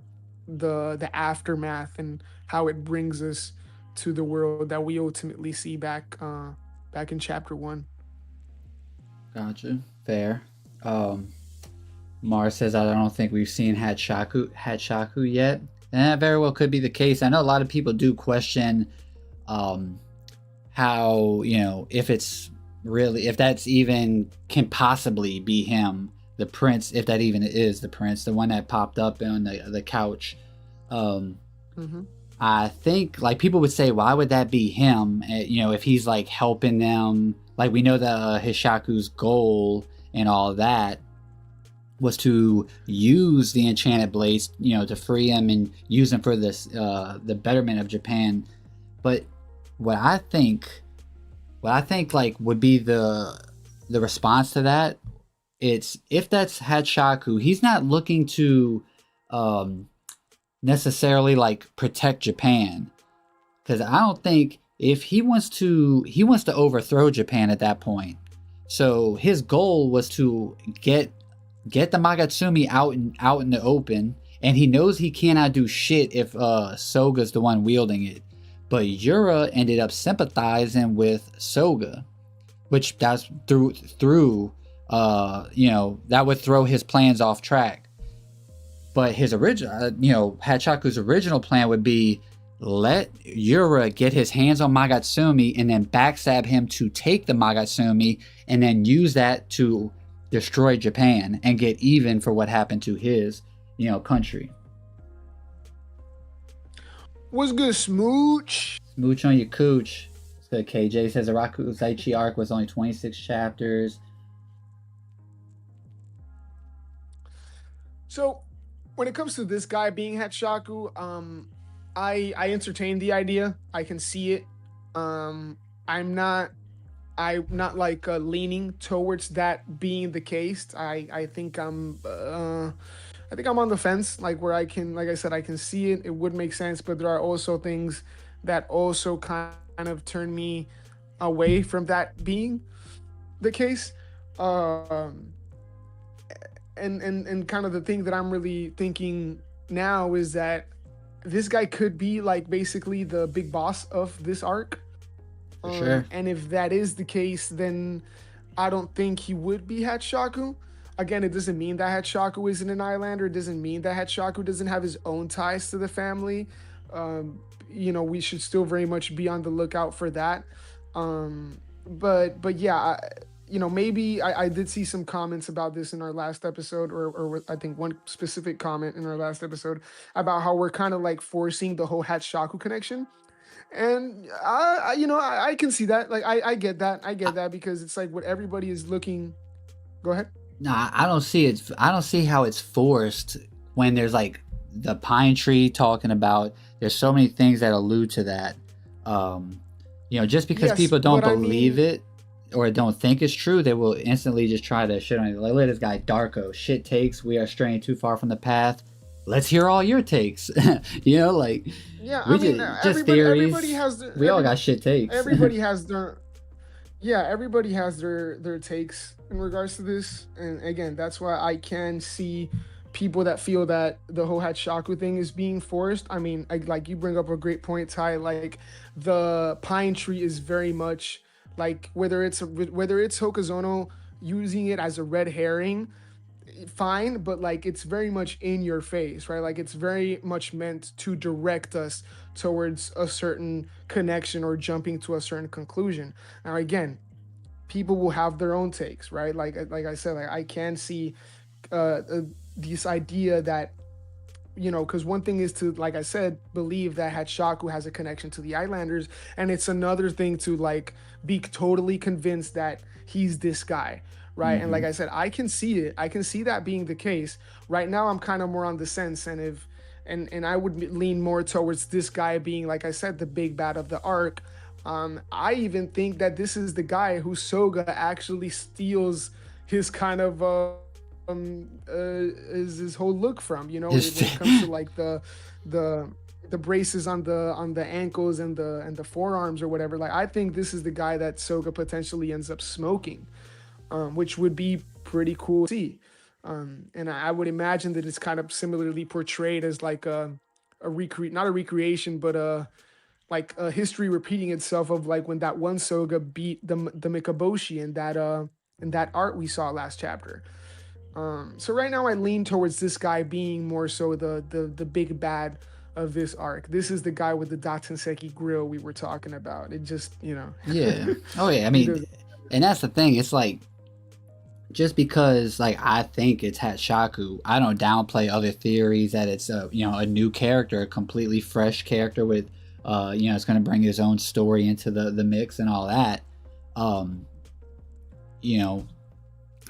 the aftermath and how it brings us to the world that we ultimately see back in chapter 1. gotcha. Fair. Um, Mars says, I don't think we've seen Hatshaku yet. And that very well could be the case. I know a lot of people do question um, how, if that's even can possibly be him, the prince, if that even is the prince, the one that popped up on the couch. Um, Mm-hmm. I think like people would say, why would that be him? If he's like helping them, like we know that Hishaku's goal and all that was to use the enchanted blades, to free him and use them for this, the betterment of Japan. But what I think, like would be the response to that. It's if that's Hatshaku, he's not looking to um, necessarily like protect Japan, because I don't think if he wants to overthrow Japan at that point. So his goal was to get the Magatsumi out in the open, and he knows he cannot do shit if Soga's the one wielding it. But Yura ended up sympathizing with Soga, which that's through that would throw his plans off track. But his original, Hachaku's original plan would be let Yura get his hands on Magatsumi and then backstab him to take the Magatsumi and then use that to destroy Japan and get even for what happened to his, country. What's good, Smooch? Smooch on your cooch. So KJ says the Rakusaichi arc was only 26 chapters. So, when it comes to this guy being Hatshaku, I entertain the idea. I can see it. I'm not like leaning towards that being the case. I think I'm on the fence, like where I can, like I said, I can see it. It would make sense, but there are also things that also kind of turn me away from that being the case. Um, and kind of the thing that I'm really thinking now is that this guy could be like basically the big boss of this arc. For sure. And if that is the case, then I don't think he would be Hatshaku. Again, it doesn't mean that Hatshaku isn't an Islander. It doesn't mean that Hatshaku doesn't have his own ties to the family. We should still very much be on the lookout for that. But yeah, maybe I did see some comments about this in our last episode, or I think one specific comment in our last episode about how we're kind of like forcing the whole Hatshaku connection. And I can see that. Like I get that. I get that because it's like what everybody is looking. Go ahead. No, I don't see it. I don't see how it's forced when there's like the pine tree talking about. There's so many things that allude to that. Just because people don't believe it or don't think it's true, they will instantly just try to shit on it. Like, look at this guy, Darko. Shit takes. We are straying too far from the path. Let's hear all your takes. Like. Yeah, I mean, everybody has. We all got shit takes. Everybody has their. Yeah, everybody has their takes in regards to this, and again, that's why I can see people that feel that the whole Hatshaku thing is being forced. I mean, like you bring up a great point, Ty. Like the pine tree is very much like whether it's Hokazono using it as a red herring, fine, but like it's very much in your face, right? Like it's very much meant to direct us towards a certain connection or jumping to a certain conclusion. Now again, people will have their own takes, right? Like I said, like I can see this idea that because one thing is to, like I said, believe that Hatshaku has a connection to the Islanders, and it's another thing to like be totally convinced that he's this guy, right? And like I said, I can see it. I can see that being the case. Right now, I'm kind of more on the sense, and I would lean more towards this guy being, like I said, the big bad of the arc. I even think that this is the guy who Soga actually steals his kind of his whole look from. When it comes to like the braces on the ankles and the forearms or whatever. Like I think this is the guy that Soga potentially ends up smoking. Which would be pretty cool to see. And I would imagine that it's kind of similarly portrayed as like not a recreation, but like a history repeating itself of like when that one Soga beat the Mikaboshi in that art we saw last chapter. So right now I lean towards this guy being more so the big bad of this arc. This is the guy with the Datenseki grill we were talking about. It just, Yeah. Oh yeah. I mean, and that's the thing. It's like, just because like I think it's Hatshaku, I don't downplay other theories that it's a new character, a completely fresh character with it's going to bring his own story into the mix and all that. I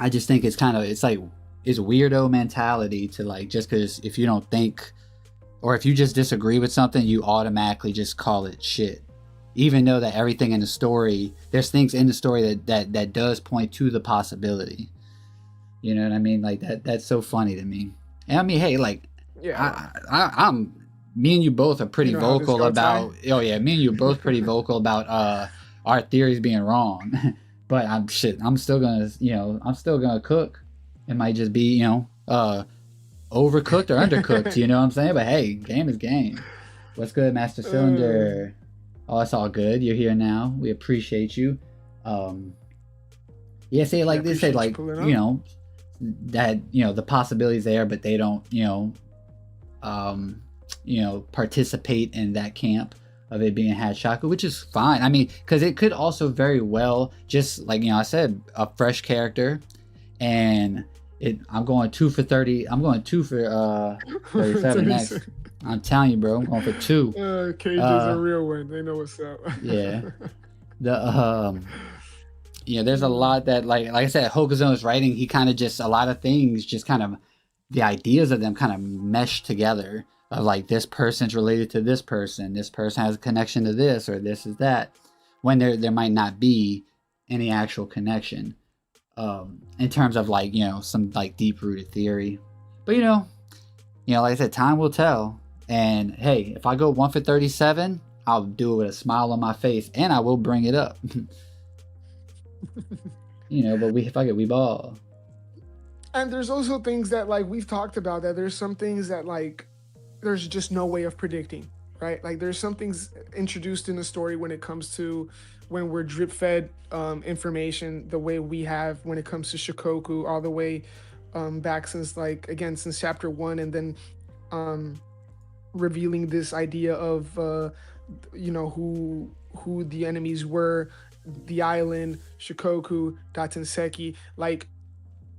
just think it's weirdo mentality to like, just because if you don't think or if you just disagree with something, you automatically just call it shit. Even though that everything in the story, there's things in the story that does point to the possibility. You know what I mean? Like that's so funny to me. And I mean, hey, like, yeah, I'm me and you both are pretty vocal about. Oh yeah, me and you are both pretty vocal about our theories being wrong. But I'm still gonna cook. It might just be overcooked or undercooked. You know what I'm saying? But hey, game is game. What's good, Master Cylinder? Oh, it's all good. You're here now. We appreciate you. Yeah, say like they say, like that the possibilities there, but they don't participate in that camp of it being Hatshaku, which is fine. I mean, because it could also very well, just like I said, a fresh character, and I'm going 2 for 30. I'm going 2 for 37 next. 36. I'm telling you, bro. I'm going for two. KJ's a Uh, real one. They know what's up. yeah. The there's a lot that like I said, Hokuzo's writing. He kind of just a lot of things, just kind of the ideas of them kind of mesh together. Of like this person's related to this person has a connection to this, or this is that, when there might not be any actual connection. In terms of like some like deep rooted theory, but like I said, time will tell. And hey, if I go 1 for 37, I'll do it with a smile on my face, and I will bring it up. But we ball. And there's also things that like we've talked about, that there's some things that like there's just no way of predicting, right? Like there's some things introduced in the story when it comes to when we're drip fed information the way we have when it comes to Shikoku, all the way back since like again since chapter 1, and then um revealing this idea of who the enemies were, the island, Shikoku, Datenseki, like,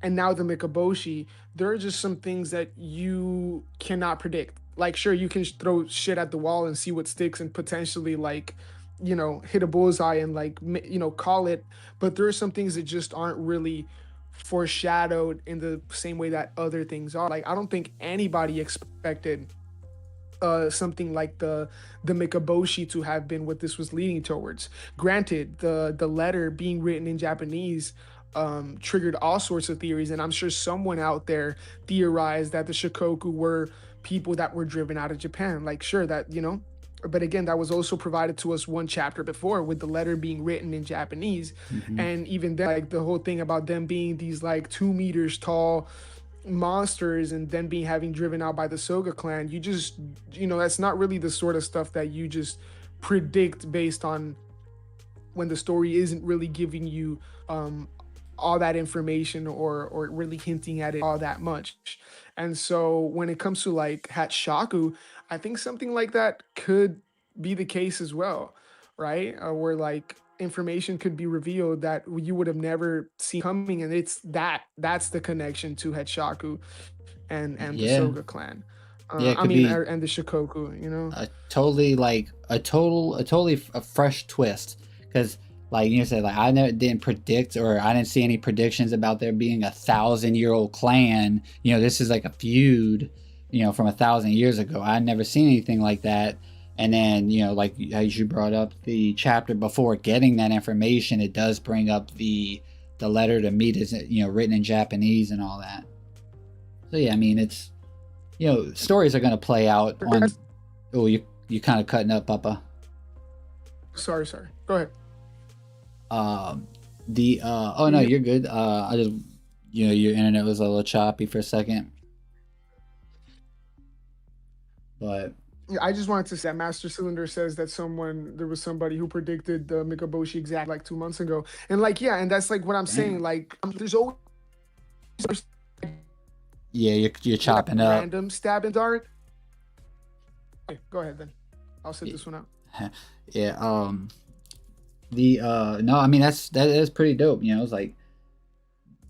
and now the Mikaboshi. There are just some things that you cannot predict. Like, sure, you can throw shit at the wall and see what sticks and potentially like, hit a bullseye and like, call it. But there are some things that just aren't really foreshadowed in the same way that other things are. Like, I don't think anybody expected something like the Mikaboshi to have been what this was leading towards. Granted, the letter being written in Japanese triggered all sorts of theories, and I'm sure someone out there theorized that the Shikoku were people that were driven out of Japan. Like, sure, that but again, that was also provided to us one chapter before with the letter being written in Japanese. Mm-hmm. And even then, like the whole thing about them being these like 2 meters tall monsters and then being having driven out by the Soga clan, you just that's not really the sort of stuff that you just predict based on when the story isn't really giving you all that information or really hinting at it all that much. And so when it comes to like Hatshaku, I think something like that could be the case as well, right? Where like information could be revealed that you would have never seen coming, and that's the connection to Hatshaku and the Yeah. Soga clan. Yeah, it I could mean, be and the Shikoku. a totally like a fresh twist, because like you said, like I never didn't predict, or I didn't see any predictions about there being 1,000-year-old clan. This is like a feud from 1,000 years ago. I never seen anything like that. And then like as you brought up the chapter before getting that information, it does bring up the letter to meet is written in Japanese and all that. So yeah, I mean, it's stories are going to play out on. Oh, you kind of cutting up, Papa. Sorry, go ahead. Oh no, you're good. I just your internet was a little choppy for a second, but Yeah, I just wanted to say that Master Cylinder says that there was somebody who predicted the Mikaboshi exactly like 2 months ago, and like yeah, and that's like what I'm saying. Like there's always yeah, you're chopping up. Random stab in dark. Okay, go ahead then. I'll sit this one out. Yeah. No, I mean that is pretty dope. It's like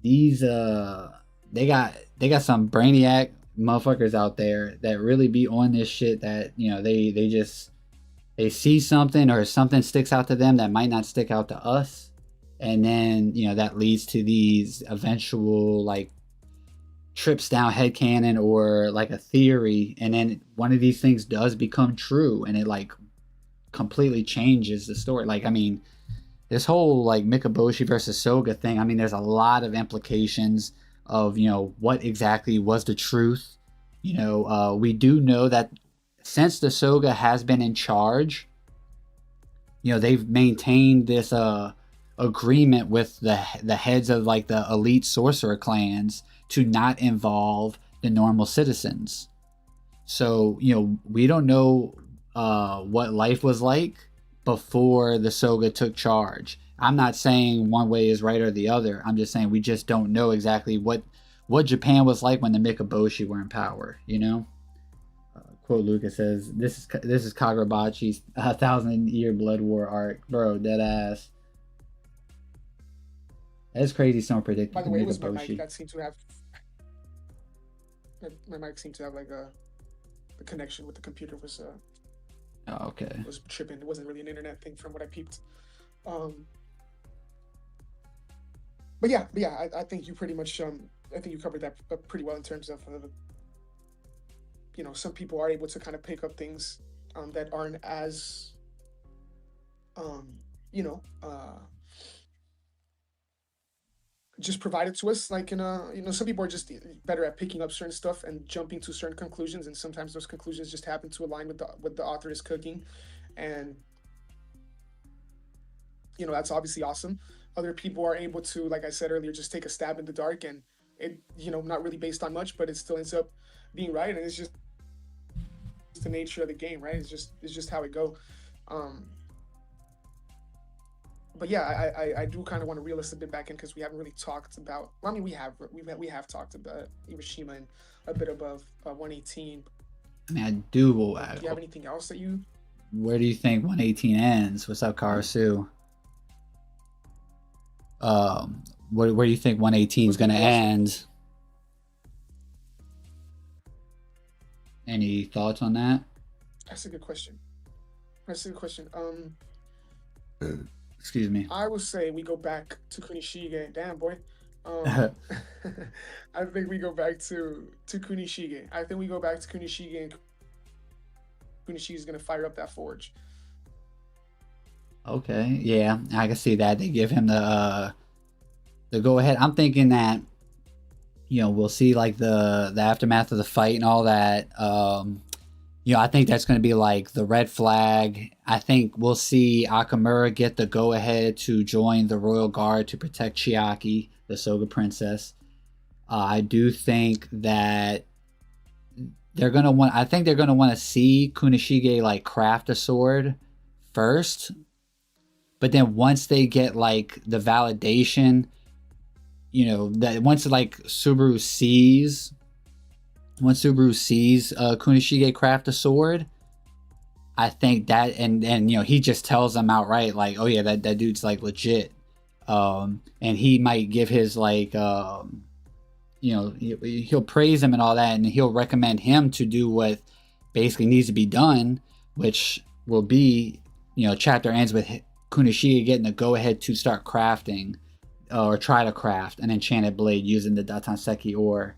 these they got some brainiac motherfuckers out there that really be on this shit, that they see something or something sticks out to them that might not stick out to us, and then that leads to these eventual like trips down headcanon or like a theory, and then one of these things does become true, and it like completely changes the story. Like, I mean, this whole like Mikaboshi versus Soga thing, I mean, there's a lot of implications of what exactly was the truth. We do know that since the Soga has been in charge, they've maintained this agreement with the heads of like the elite sorcerer clans to not involve the normal citizens. So we don't know what life was like before the Soga took charge. I'm not saying one way is right or the other. I'm just saying we just don't know exactly what Japan was like when the Mikaboshi were in power. Quote Lucas says, this is Kagurabachi's 1,000 year blood war arc, bro. Dead ass. That's crazy. Someone By predicted the to way, it make a was my mic Boshi. that seemed to have my mic seemed to have like a the connection with the computer Oh, okay. was tripping. It wasn't really an internet thing from what I peeped. Um, but yeah, I think you pretty much I think you covered that pretty well in terms of some people are able to kind of pick up things that aren't as um, you know just provided to us like in a some people are just better at picking up certain stuff and jumping to certain conclusions, and sometimes those conclusions just happen to align with the author is cooking, and that's obviously awesome. Other people are able to, like I said earlier, just take a stab in the dark, and it not really based on much, but it still ends up being right, and it's just the nature of the game, right? It's just how it go. um but yeah, I do kind of want to reel us a bit back in because we haven't really talked about. Well, I mean, we have talked about Hiroshima and a bit above 118. I mean, I do. Do you have anything else that you? Where do you think 118 ends? What's up, Karasu? Where do you think 118 is What's the gonna question? end? Any thoughts on that? That's a good question. That's a good question. Excuse me. I would say we go back to Kunishige. Damn boy. Um, I think we go back to Kunishige. I think we go back to Kunishige, and Kunishige is gonna fire up that forge. Okay, yeah, I can see that. They give him the go ahead. I'm thinking that we'll see like the aftermath of the fight and all that. I think that's going to be like the red flag. I think we'll see Akamura get the go ahead to join the royal guard to protect Chiaki, the Soga princess. I do think that they're gonna want. I think they're gonna want to see Kunishige like craft a sword first, but then once they get like the validation, that once Subaru sees Kunishige craft a sword, I think that, and he just tells them outright like, oh yeah, that dude's like legit, and he might give his like he'll praise him and all that, and he'll recommend him to do what basically needs to be done, which will be, chapter ends with Kunishige getting the go ahead to start crafting, or try to craft an enchanted blade using the Datanseki ore.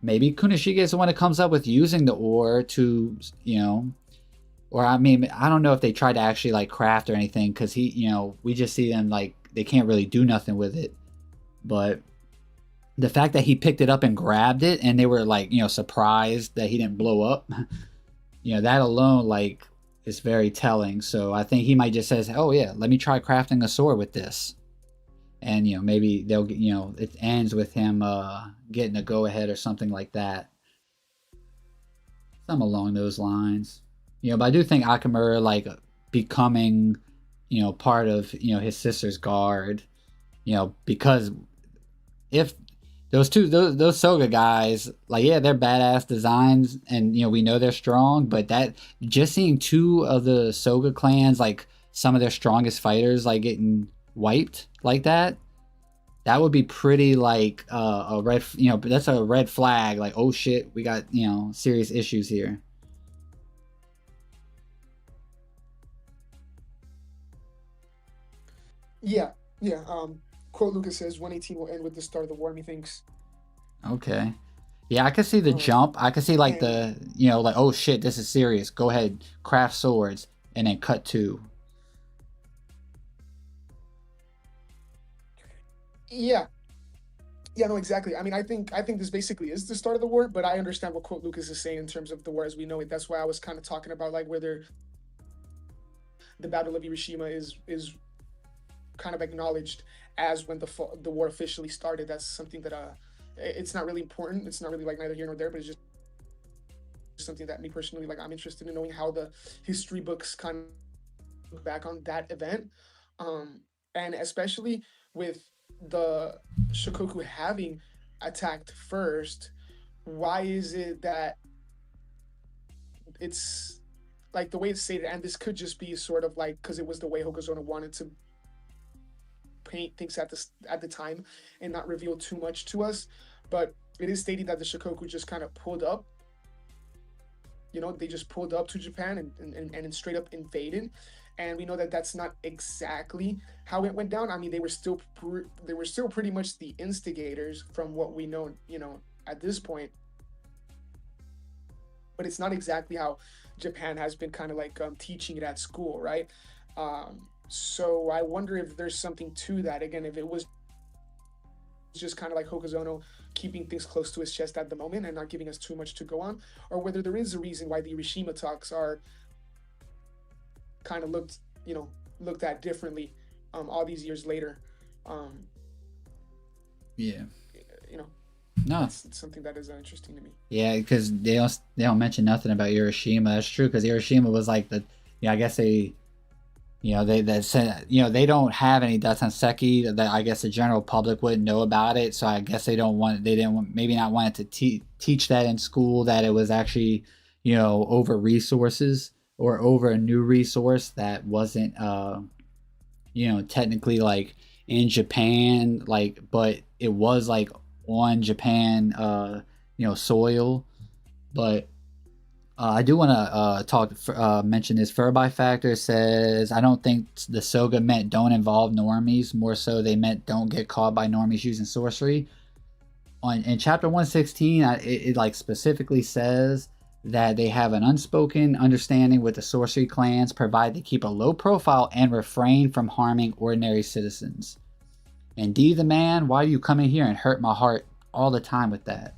Maybe Kunishige is the one that comes up with using the ore to, or I mean, I don't know if they try to actually like craft or anything, because we just see them like they can't really do nothing with it. But the fact that he picked it up and grabbed it, and they were like, surprised that he didn't blow up, that alone like is very telling. So I think he might just says, oh yeah, let me try crafting a sword with this, and maybe they'll it ends with him getting a go ahead or something like that, something along those lines. But I do think Akamura like becoming part of his sister's guard, because if those Soga guys, like, yeah, they're badass designs, and we know they're strong, but that just seeing two of the Soga clans, like some of their strongest fighters, like getting wiped like that would be pretty like a red, that's a red flag, like, oh shit, we got serious issues here. Yeah, yeah. Quote Lucas says 118 will end with the start of the war. Methinks. Okay, yeah, I could see the Um, jump. I could see like and the like, oh shit, this is serious, go ahead, craft swords, and then cut to. yeah, yeah, no, exactly. I mean, I think this basically is the start of the war, but I understand what quote Lucas is saying in terms of the war as we know it. That's why I was kind of talking about like whether the Battle of Hiroshima is kind of acknowledged as when the war officially started. That's something that it's not really important. It's not really like neither here nor there, but it's just something that me personally, like, I'm interested in knowing how the history books kind of look back on that event, um, and especially with the Shikoku having attacked first. Why is it that it's like the way it's stated, and this could just be sort of like because it was the way Hokuzono wanted to paint things at the time and not reveal too much to us. But it is stated that the Shikoku just kind of pulled up. They just pulled up to Japan and straight up invaded. And we know that that's not exactly how it went down. I mean, they were still pretty much the instigators from what we know, at this point. But it's not exactly how Japan has been kind of like teaching it at school, right? So I wonder if there's something to that. Again, if it was just kind of like Hokuzono keeping things close to his chest at the moment and not giving us too much to go on, or whether there is a reason why the Irishima talks are kind of looked at differently all these years later. Yeah. You know, No. it's something that is interesting to me. Yeah, because they don't mention nothing about Hiroshima. That's true, because Hiroshima was like I guess they said, they don't have any Dasanseki that I guess the general public wouldn't know about it. So I guess they didn't want, maybe not want to teach that in school, that it was actually, over resources or over a new resource that wasn't, technically like in Japan, like, but it was like on Japan, soil. But I do want to mention this. Furby Factor says, I don't think the Soga meant don't involve normies. More so, they meant don't get caught by normies using sorcery. In chapter 116, it like specifically says that they have an unspoken understanding with the sorcery clans, provided they keep a low profile and refrain from harming ordinary citizens. And D the man, why are you coming here and hurt my heart all the time with that?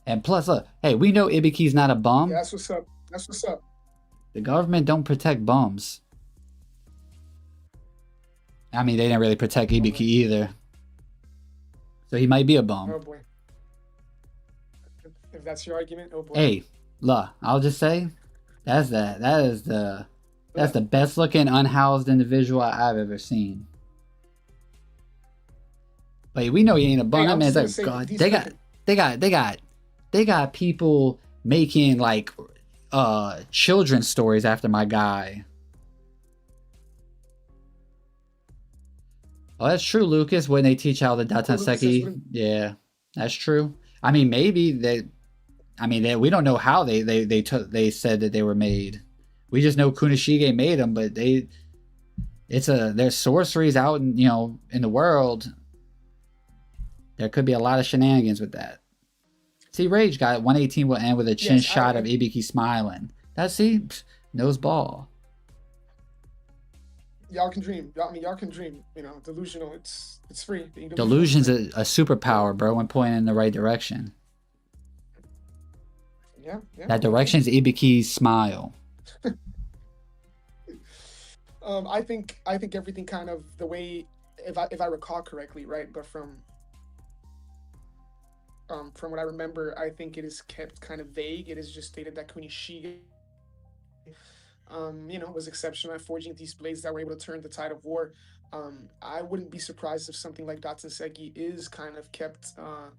And plus, look, hey, we know Ibiki's not a bum. Yeah, that's what's up. That's what's up. The government don't protect bums. I mean, they didn't really protect Ibiki either. So he might be a bum. Oh boy. If that's your argument, oh boy. Hey, look, I'll just say, that's the best looking unhoused individual I've ever seen. But we know he ain't a bum. That man's like, God, they got people making like children's stories after my guy. Oh, that's true, Lucas. When they teach how the Datanseki, yeah, that's true. I mean, maybe we don't know how they said that they were made. We just know Kunishige made them, but there's sorceries out in the world. There could be a lot of shenanigans with that. See, Rage got 118 will end with a chin shot of Ibiki smiling. Nose ball. Y'all can dream. Y'all can dream. Delusional. It's free. Delusion's a superpower, bro, when pointing in the right direction. Yeah. That direction's Ibiki's smile. I think everything kind of the way, if I recall correctly, right? But from what I remember, I think it is kept kind of vague. It is just stated that Kunishige, was exceptional at forging these blades that were able to turn the tide of war. I wouldn't be surprised if something like Datsenseki is kind of kept, not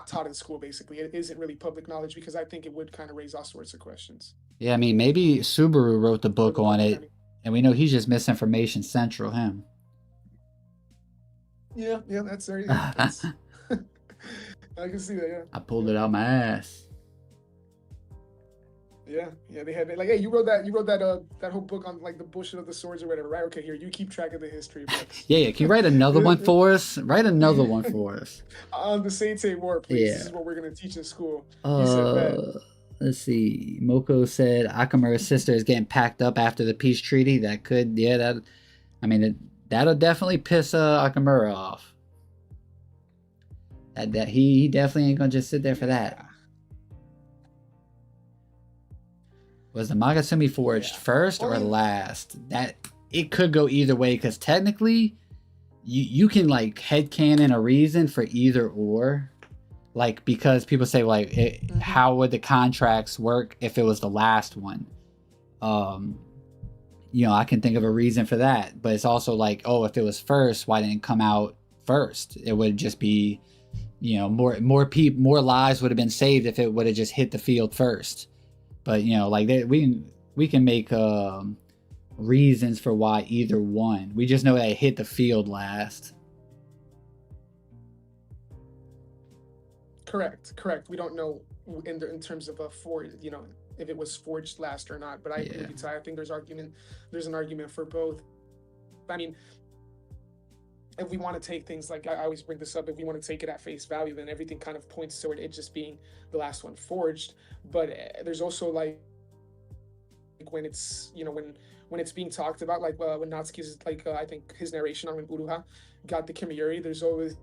taught in school, basically. It isn't really public knowledge, because I think it would kind of raise all sorts of questions. Yeah, I mean, maybe Subaru wrote the book on it, and we know he's just misinformation central, him. Yeah, that's very good. I can see that, yeah. I pulled it out my ass. Yeah, they had like, hey, you wrote that whole book on like the bullshit of the swords or whatever, right? Okay, here, you keep track of the history. yeah, can you write another one for us? Write another one for us. On the Seitei War, please. Yeah. This is what we're gonna teach in school. Let's see. Moko said Akamura's sister is getting packed up after the peace treaty. That'll definitely piss Akamura off. That he definitely ain't gonna just sit there for that. Was the Magasumi forged first or last? That it could go either way, because technically you can like headcanon a reason for either or. Like, because people say like how would the contracts work if it was the last one? I can think of a reason for that, but it's also like, oh, if it was first, why didn't it come out first? It would just be, more lives would have been saved if it would have just hit the field first. But like we can make reasons for why either one. We just know that it hit the field last. Correct. We don't know in terms of a if it was forged last or not. But I agree Yeah. with you, Ty. I think there's an argument for both. I mean, if we want to take things like I always bring this up, if we want to take it at face value, then everything kind of points toward it just being the last one forged. But there's also like when it's when it's being talked about, like when Natsuki's like I think his narration on when Uruha got the Kimiyuri, there's always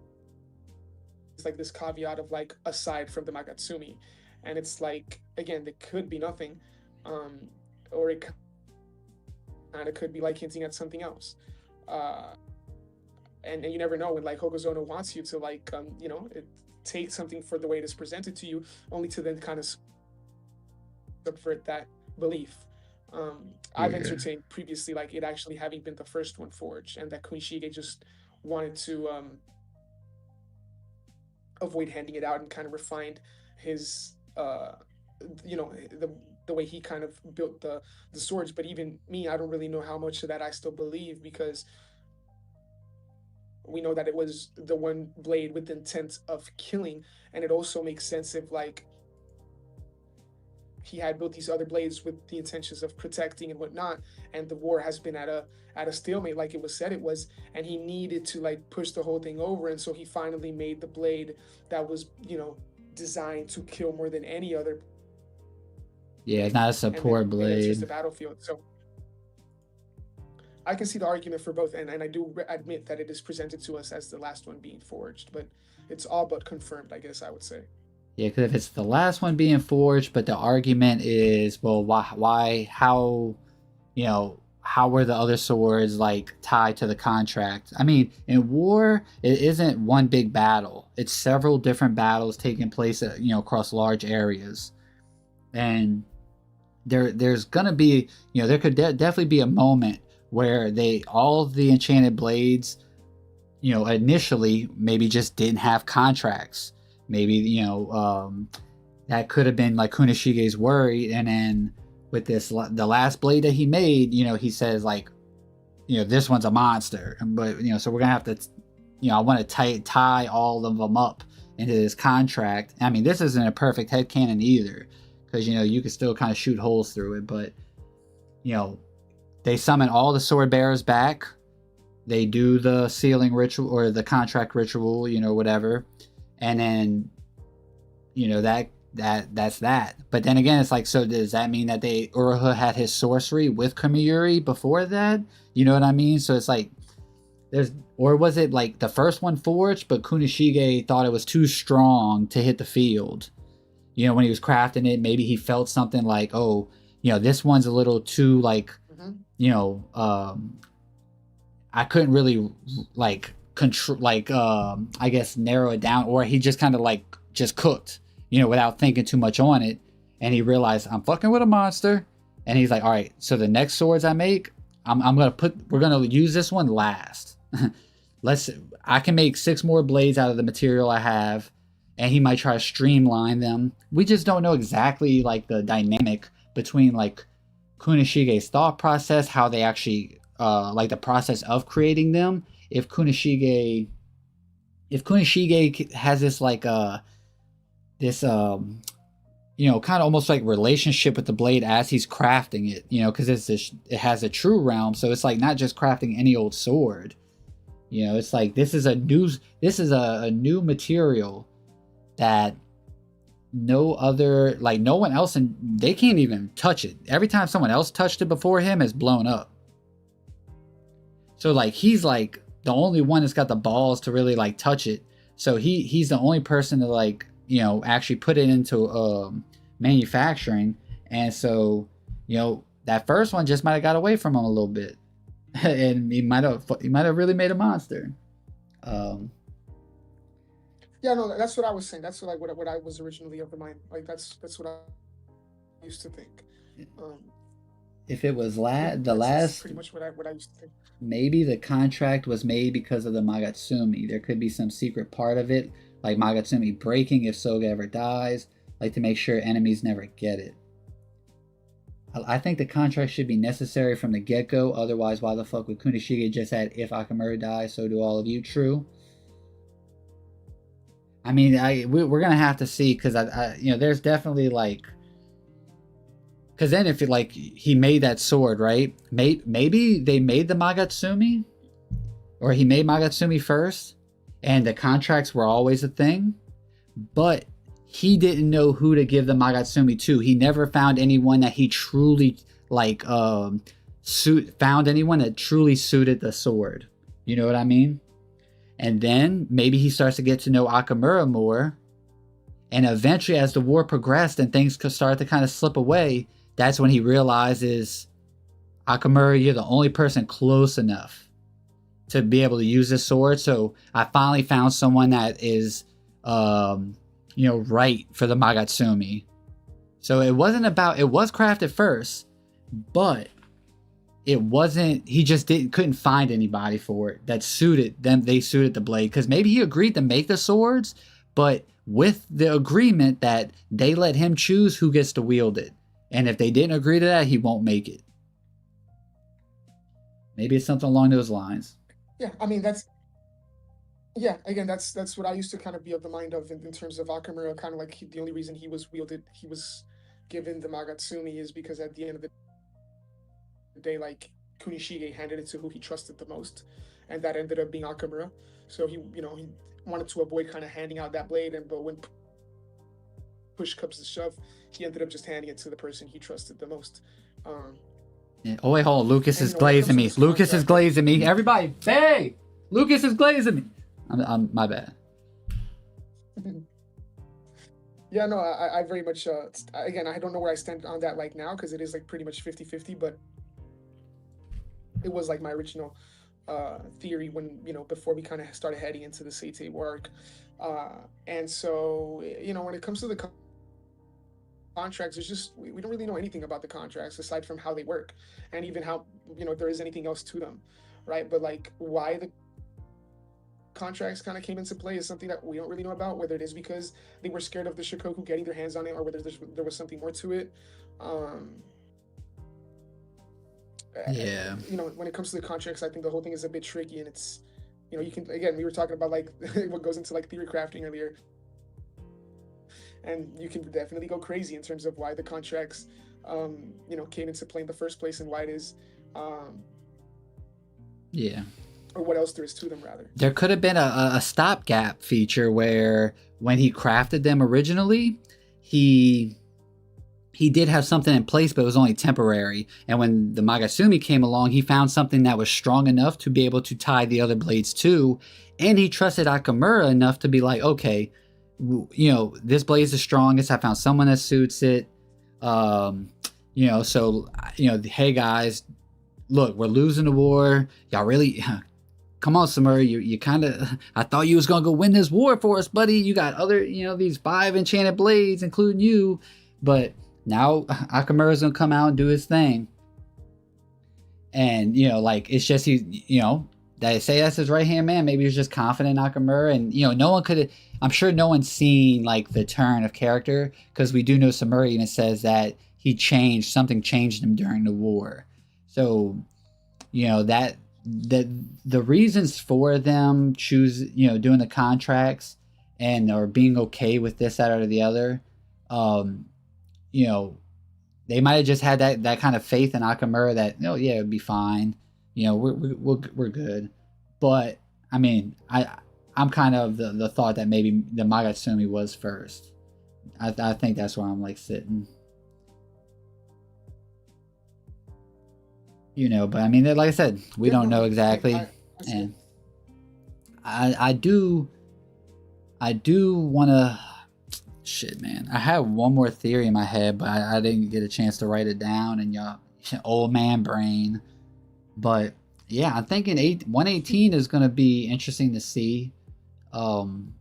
like this caveat of like aside from the Magatsumi, and it's like again there could be nothing, um, or it kind of could be like hinting at something else. Uh, and you never know when like Hokozono wants you to like take something for the way it is presented to you, only to then kind of subvert that belief. I've Yeah. entertained previously like it actually having been the first one forged, and that Kunishige just wanted to avoid handing it out and kind of refined his the way he kind of built the swords. But even me, I don't really know how much of that I still believe, because we know that it was the one blade with the intent of killing, and it also makes sense if like he had built these other blades with the intentions of protecting and whatnot, and the war has been at a stalemate, like it was said it was, and he needed to like push the whole thing over, and so he finally made the blade that was designed to kill more than any other Yeah, it's blade, not a and then support it enters blade. the battlefield. So I can see the argument for both, and I do admit that it is presented to us as the last one being forged, but it's all but confirmed, I guess I would say. Yeah, because if it's the last one being forged, but the argument is, well, how, how were the other swords like tied to the contract? I mean, in war, it isn't one big battle. It's several different battles taking place, across large areas, and there's gonna be, there could definitely be a moment where all of the enchanted blades, initially maybe just didn't have contracts. Maybe, that could have been like Kunishige's worry. And then with the last blade that he made, he says like, this one's a monster. But, so we're going to have to, I want to tie all of them up into this contract. I mean, this isn't a perfect headcanon either, because, you can still kind of shoot holes through it. But, they summon all the sword bearers back. They do the sealing ritual or the contract ritual, whatever, and then that's that. But then again, it's like, so does that mean that Uruha had his sorcery with Kamiyuri before that? You know what I mean? So it's like or was it like the first one forged, but Kunishige thought it was too strong to hit the field? When he was crafting it, maybe he felt something like, oh, this one's a little too like, I couldn't really like control, like I guess narrow it down, or he just kind of like just cooked, without thinking too much on it, and he realized I'm fucking with a monster, and he's like, all right, so the next swords I make, we're gonna use this one last. I can make 6 more blades out of the material I have, and he might try to streamline them. We just don't know exactly like the dynamic between like Kunishige's thought process, how they actually like the process of creating them. If Kunishige has this like this kind of almost like relationship with the blade as he's crafting it, because it has a true realm, so it's like not just crafting any old sword. It's like this is a new material that no one else, and they can't even touch it. Every time someone else touched it before him, it's blown up. So like he's like the only one that's got the balls to really like touch it. So he's the only person to like actually put it into manufacturing. And so that first one just might have got away from him a little bit, and he might have really made a monster. Yeah, no, that's what I was saying. That's what I was originally of the mind. Like that's what I used to think. Um, If it was yeah, the that's last, pretty much what I used to think. maybe the contract was made because of the Magatsumi. There could be some secret part of it like Magatsumi breaking if Soga ever dies, like to make sure enemies never get it. I think the contract should be necessary from the get-go, otherwise why the fuck would Kunishige just add if Akamura dies, so do all of you? True. I mean, we're gonna have to see, because there's definitely like, because then if it, like, he made that sword, right? Maybe they made the Magatsumi, or he made Magatsumi first, and the contracts were always a thing, but he didn't know who to give the Magatsumi to. He never found anyone that he truly like found anyone that truly suited the sword. You know what I mean? And then maybe he starts to get to know Akamura more, and eventually, as the war progressed and things could start to kind of slip away, that's when he realizes, Akamura, you're the only person close enough to be able to use this sword. So I finally found someone that is, right for the Magatsumi. So it was crafted first, but it wasn't, he just couldn't find anybody for it that suited them. They suited the blade, because maybe he agreed to make the swords, but with the agreement that they let him choose who gets to wield it. And if they didn't agree to that, he won't make it. Maybe it's something along those lines. Yeah, I mean again, that's what I used to kind of be of the mind of in terms of Akamura. Kind of like the only reason he was given the Magatsumi is because at the end of the day, like, Kunishige handed it to who he trusted the most, and that ended up being Akamura. So he wanted to avoid kind of handing out that blade, but when push comes to shove, he ended up just handing it to the person he trusted the most. Yeah. Oh wait, hold on. Lucas is glazing me. Lucas is glazing me. Everybody, hey! Lucas is glazing me. I'm my bad. Yeah, no, I very much, again, I don't know where I stand on that like now, because it is like pretty much 50-50, but it was like my original theory when, before we kind of started heading into the Seitei work. And so, when it comes to the contracts, it's just, we don't really know anything about the contracts aside from how they work, and even how, if there is anything else to them, right? But like, why the contracts kind of came into play is something that we don't really know about, whether it is because they were scared of the Shikoku getting their hands on it, or whether there was something more to it. Yeah. When it comes to the contracts, I think the whole thing is a bit tricky, and it's, you can, again, we were talking about like what goes into like theory crafting earlier, and you can definitely go crazy in terms of why the contracts came into play in the first place, and why it is, yeah, or what else there is to them, rather. There could have been a stopgap feature where when he crafted them originally, he did have something in place, but it was only temporary. And when the Magatsumi came along, he found something that was strong enough to be able to tie the other blades to, and he trusted Akamura enough to be like, okay, this blade is the strongest. I found someone that suits it. Hey guys, look, we're losing the war. Y'all really, come on, Samura, you kind of, I thought you was going to go win this war for us, buddy. You got other, these 5 enchanted blades, including you. But now Akamura's going to come out and do his thing. And, it's just, they say that's his right-hand man. Maybe he's just confident in Akamura. And, no one could, I'm sure no one's seen, like, the turn of character. Because we do know Samura even says that something changed him during the war. So, that the reasons for them doing the contracts or being okay with this, that, or the other, they might have just had that kind of faith in Akamura that, yeah, it'd be fine. We're good. But I mean, I'm kind of the thought that maybe the Magatsumi was first. I think that's where I'm like sitting. But I mean, like I said, we don't know exactly. And I do want to, shit, man. I have one more theory in my head, but I didn't get a chance to write it down, and y'all, old man brain. But yeah, I'm thinking 118 is going to be interesting to see. I'm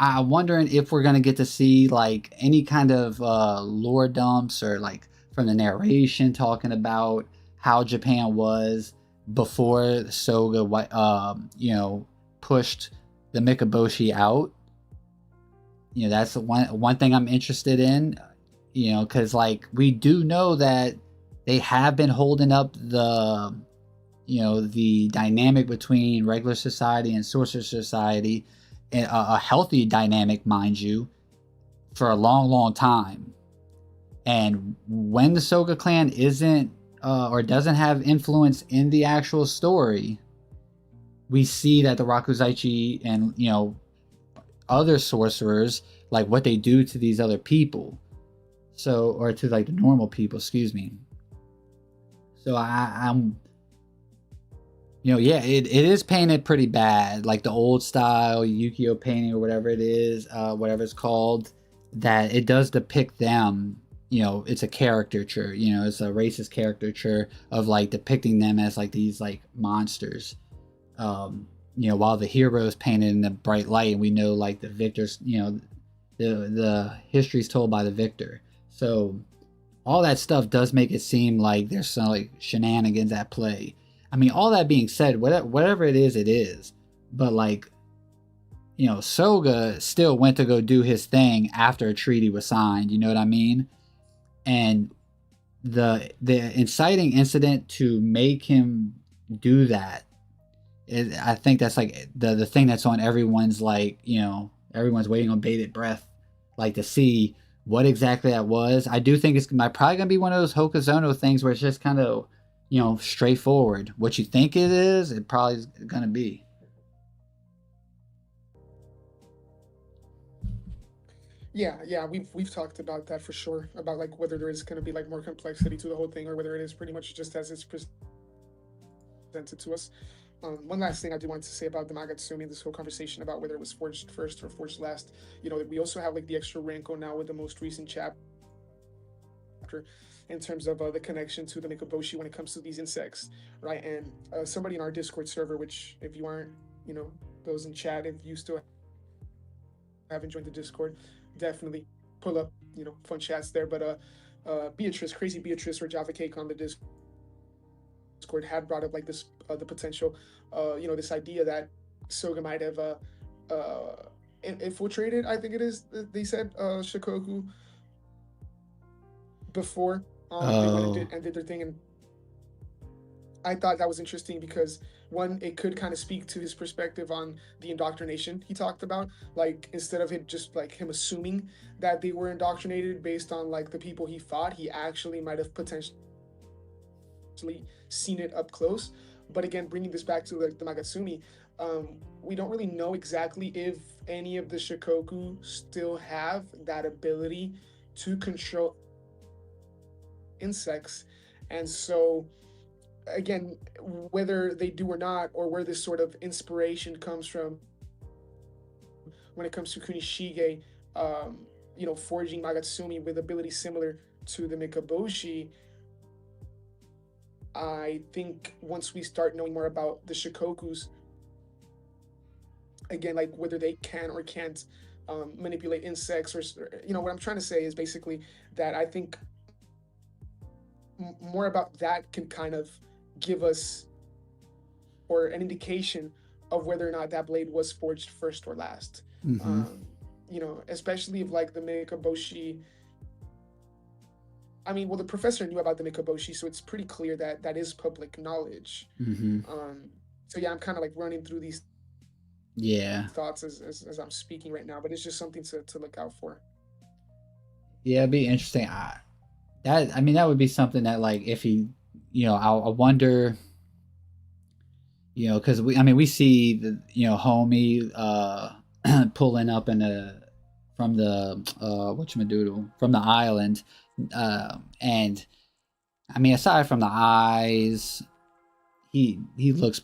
wondering if we're going to get to see like any kind of lore dumps, or like from the narration talking about how Japan was before Soga, pushed the Mikaboshi out. That's one thing I'm interested in. Because like we do know that they have been holding up the dynamic between regular society and sorcerer society, a healthy dynamic, mind you, for a long, long time. And when the Soga clan isn't or doesn't have influence in the actual story, we see that the Rakuzaichi and other sorcerers, like what they do to these other people, or to like the normal people, excuse me. So I'm yeah, it is painted pretty bad, like the old style Yukio painting or whatever it is, whatever it's called, that it does depict them. It's a caricature, it's a racist caricature of like depicting them as like these like monsters. While the hero is painted in the bright light, and we know like the victors, the history is told by the victor. So all that stuff does make it seem like there's some like shenanigans at play. I mean, all that being said, whatever it is, it is. But like, Soga still went to go do his thing after a treaty was signed. You know what I mean? And the inciting incident to make him do that, I think that's like the thing that's on everyone's like, everyone's waiting on bated breath, like to see what exactly that was. I do think it's probably gonna be one of those Hokuzono things where it's just kind of straightforward. What you think it is, it probably is gonna be. Yeah, we've talked about that for sure, about like whether there is going to be like more complexity to the whole thing, or whether it is pretty much just as it's presented to us. One last thing I do want to say about the Magatsumi, this whole conversation about whether it was forged first or forged last. We also have like the extra wrinkle now with the most recent chapter in terms of the connection to the Mikoboshi when it comes to these insects, right? And somebody in our Discord server, which if you aren't, those in chat, if you still haven't joined the Discord, definitely pull up, fun chats there. But Beatrice, crazy Beatrice, or Java Cake on the Discord had brought up like this, the potential, this idea that Soga might have infiltrated, I think it is, they said, Shikoku before they went and did their thing. And I thought that was interesting because one, it could kind of speak to his perspective on the indoctrination he talked about. Like instead of it just like him assuming that they were indoctrinated based on like the people he fought, he actually might have potentially seen it up close. But again, bringing this back to like the Magatsumi, we don't really know exactly if any of the Shikoku still have that ability to control insects. And so again, whether they do or not, or where this sort of inspiration comes from when it comes to Kunishige, forging Magatsumi with abilities similar to the Mikaboshi, I think once we start knowing more about the Shikokus, again, like whether they can or can't manipulate insects, or what I'm trying to say is basically that I think more about that can kind of give us or an indication of whether or not that blade was forged first or last. Mm-hmm. Especially if like the Mikaboshi. I mean, well, the professor knew about the Mikaboshi, so it's pretty clear that that is public knowledge. Mm-hmm. So yeah, I'm kind of like running through these thoughts as I'm speaking right now, but it's just something to look out for. Yeah, it'd be interesting. That would be something that like if he, I wonder, because we see the homie pulling up from the whatchamadoodle, from the island, and aside from the eyes, he looks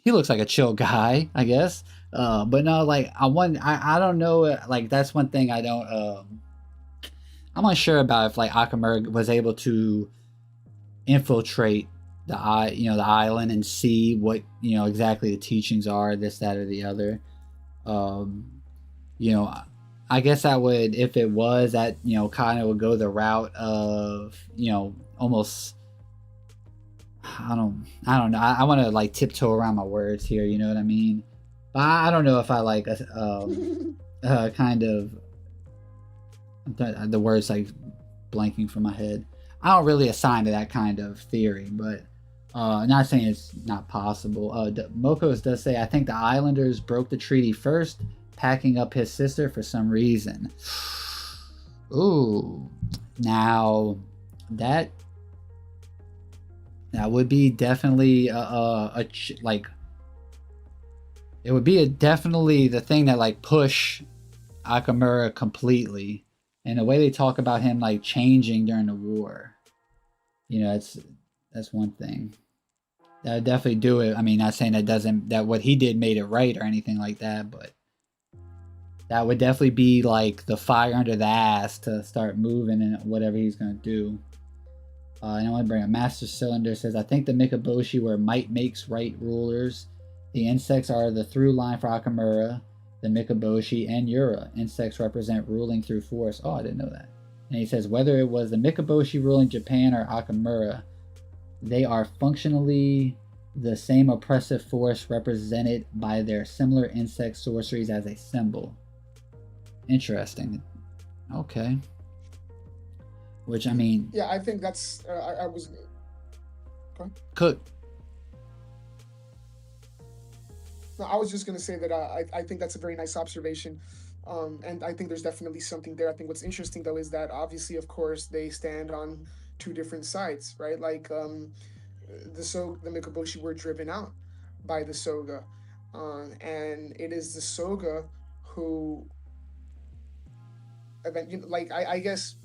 he looks like a chill guy, I guess. But no, like I don't know, like that's one thing I don't. I'm unsure about if like Akamura was able to infiltrate the island and see what exactly the teachings are, this, that, or the other. I guess that would, if it was that, kind of would go the route of almost, I don't know. I want to like tiptoe around my words here. You know what I mean? But I don't know if I like kind of the words like blanking from my head. I don't really assign to that kind of theory, but not saying it's not possible. Mokos does say, I think the Islanders broke the treaty first, packing up his sister for some reason. Ooh, now that would be definitely like it would be definitely the thing that like push Akamura completely, and the way they talk about him like changing during the war. You know, that's one thing. That would definitely do it. I mean, not saying that what he did made it right or anything like that, but that would definitely be like the fire under the ass to start moving and whatever he's gonna do. And I want to bring up Master Cylinder says, I think the Mikaboshi were might makes right rulers. The insects are the through line for Akamura, the Mikaboshi, and Yura. Insects represent ruling through force. Oh, I didn't know that. And he says, whether it was the Mikaboshi ruling Japan or Akamura, they are functionally the same oppressive force represented by their similar insect sorceries as a symbol. Interesting. Okay. Which, I mean... Yeah, I think that's... I was... Cook. No, I was just going to say that I think that's a very nice observation. And I think there's definitely something there. I think what's interesting, though, is that obviously, of course, they stand on two different sides, right? Like, the Mikaboshi were driven out by the Soga. And it is the Soga who... Like, I guess...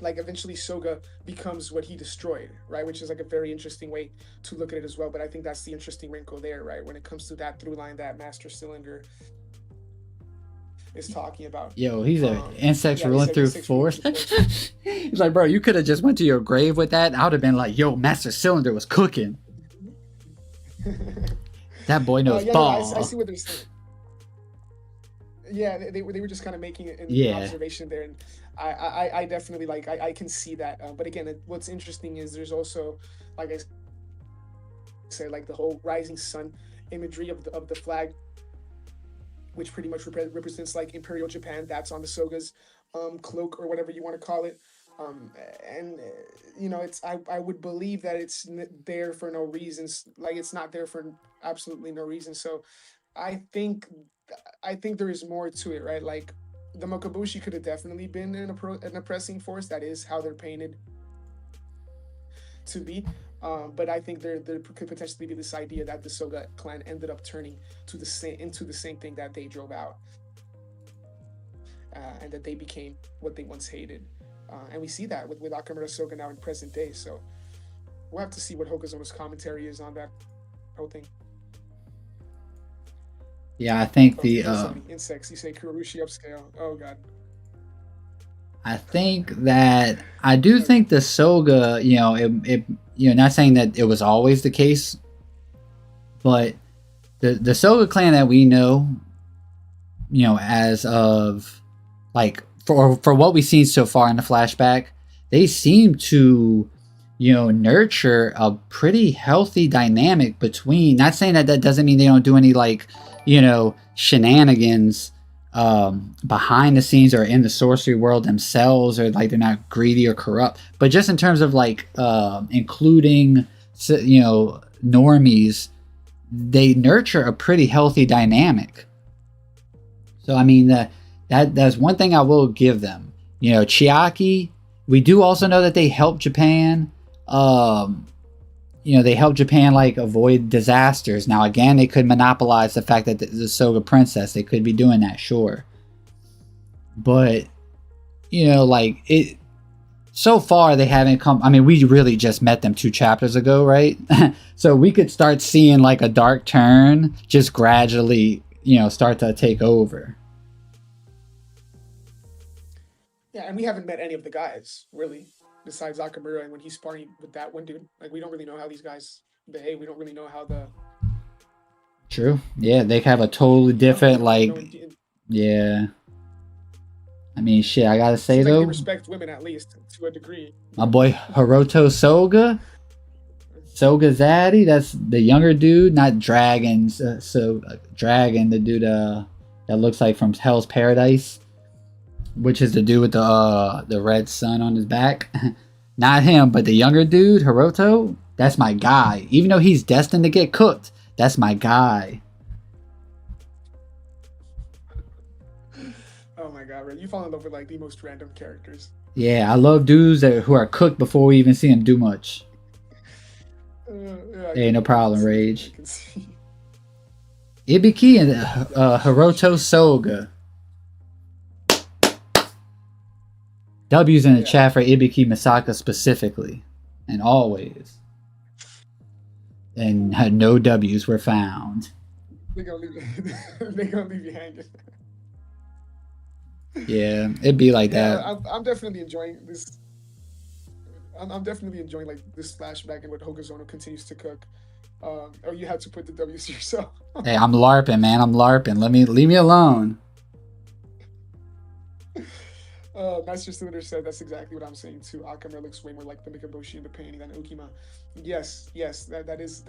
Like, eventually Soga becomes what he destroyed, right? Which is like a very interesting way to look at it as well. But I think that's the interesting wrinkle there, right? When it comes to that through line that Master Cylinder is talking about. Yo, he's an insects ruling through force. He's like, bro, you could have just went to your grave with that. I would have been like, yo, Master Cylinder was cooking. That boy knows ball. No, I see what they're saying. Yeah, they were just kind of making an observation there, and I definitely like I can see that. But again, what's interesting is there's also, like I said, like the whole rising sun imagery of the flag, which pretty much represents like Imperial Japan. That's on the Soga's cloak or whatever you want to call it. And you know, it's I would believe that it's there for no reasons. Like it's not there for absolutely no reason. So I think there is more to it, right? Like the Mokabushi could have definitely been an oppressing force. That is how they're painted to be. But I think there could potentially be this idea that the Soga clan ended up turning into the same thing that they drove out, and that they became what they once hated. And we see that with Akamura Soga now in present day. So we'll have to see what Hokazona's commentary is on that whole thing. Yeah, I think the insects. You say Kurushi upscale. Oh god. I think that I do think the Soga, you know, it you know, not saying that it was always the case, but the Soga clan that we know, you know, as of like for what we've seen so far in the flashback, they seem to, you know, nurture a pretty healthy dynamic between. Not saying that doesn't mean they don't do any like, you know, shenanigans behind the scenes or in the sorcery world themselves, or like they're not greedy or corrupt, but just in terms of like including, you know, normies, they nurture a pretty healthy dynamic. So I mean that's one thing I will give them. You know, Chiaki, we do also know that they help Japan. You know, they help Japan like avoid disasters. Now, again, they could monopolize the fact that the Soga princess. They could be doing that, sure. But, you know, like it. So far, they haven't come. I mean, we really just met them 2 chapters ago, right? So we could start seeing like a dark turn, just gradually, you know, start to take over. Yeah, and we haven't met any of the guys really, besides Akamura, and when he's sparring with that one dude. Like we don't really know how these guys behave. We don't really know how the. True. Yeah, they have a totally different yeah. I mean, shit. I gotta say though, they respect women at least to a degree. My boy Hiroto Soga, Soga Zaddy, that's the younger dude, not Dragons. Dragon, the dude that looks like from Hell's Paradise, which is the dude with the red sun on his back. Not him, but the younger dude, Hiroto. That's my guy. Even though he's destined to get cooked, that's my guy. Oh my god, bro. You fall in love with like the most random characters. Yeah, I love dudes who are cooked before we even see them do much. Yeah, Hey, no problem, Rage. I can see. Ibiki and Hiroto Soga. W's in the chat for Ibiki Misaka specifically, and always. And no W's were found. They're gonna leave you hanging. Yeah, it'd be like that. I'm definitely enjoying this. I'm definitely enjoying like this flashback and what Hogazono continues to cook. Oh, you had to put the W's yourself. Hey, I'm LARPing, man. I'm LARPing. Leave me alone. Master Cylinder said that's exactly what I'm saying too. Akame looks way more like the Mikaboshi in the painting than Ukima. Yes, that is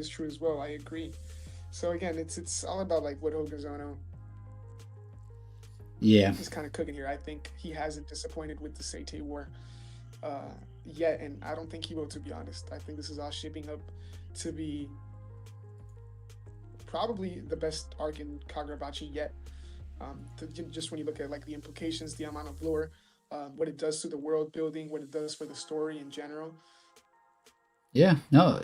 true as well. I agree. So again, it's all about like what Hogazono is kind of cooking here. I think he hasn't disappointed with the Seitei War yet, and I don't think he will, to be honest. I think this is all shaping up to be probably the best arc in Kagurabachi yet. Just when you look at like the implications, the amount of lore, what it does to the world building, what it does for the story in general. Yeah, no,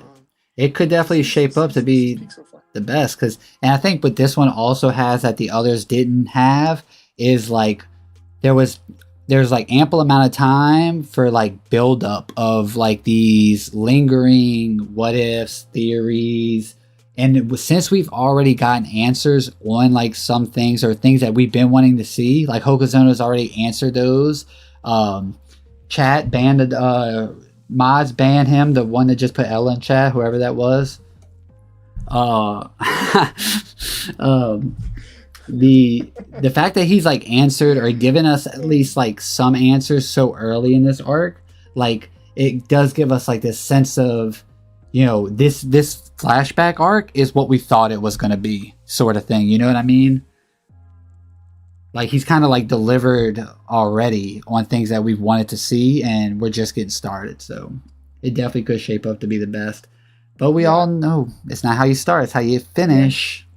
it could definitely shape up to be the best. And I think what this one also has that the others didn't have is like there's like ample amount of time for like build up of like these lingering what ifs, theories. And since we've already gotten answers on like some things or things that we've been wanting to see, like Hokazono's already answered those. Chat banned mods ban him, the one that just put Ella in chat, whoever that was. The fact that he's like answered or given us at least like some answers so early in this arc, like it does give us like this sense of, you know, this flashback arc is what we thought it was going to be, sort of thing. You know what I mean? Like he's kind of like delivered already on things that we've wanted to see, and we're just getting started. So it definitely could shape up to be the best. But we all know it's not how you start; it's how you finish.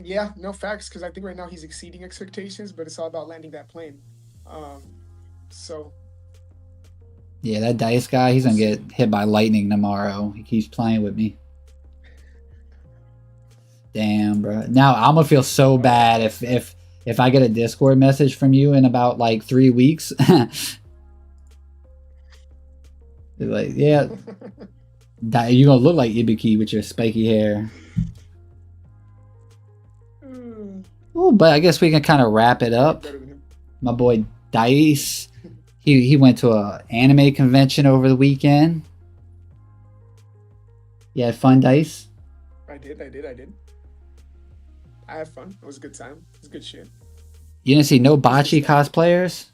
Yeah, no facts. Because I think right now he's exceeding expectations, but it's all about landing that plane. So. Yeah, that dice guy, he's gonna get hit by lightning tomorrow. He keeps playing with me. Damn, bro. Now I'm gonna feel so bad if I get a Discord message from you in about like 3 weeks. It's like, yeah, you're gonna look like Ibiki with your spiky hair. Oh, but I guess we can kind of wrap it up. My boy Dice. He went to a anime convention over the weekend. You had fun, Dice? I did. I had fun. It was a good time. It was good shit. You didn't see no Bachi cosplayers?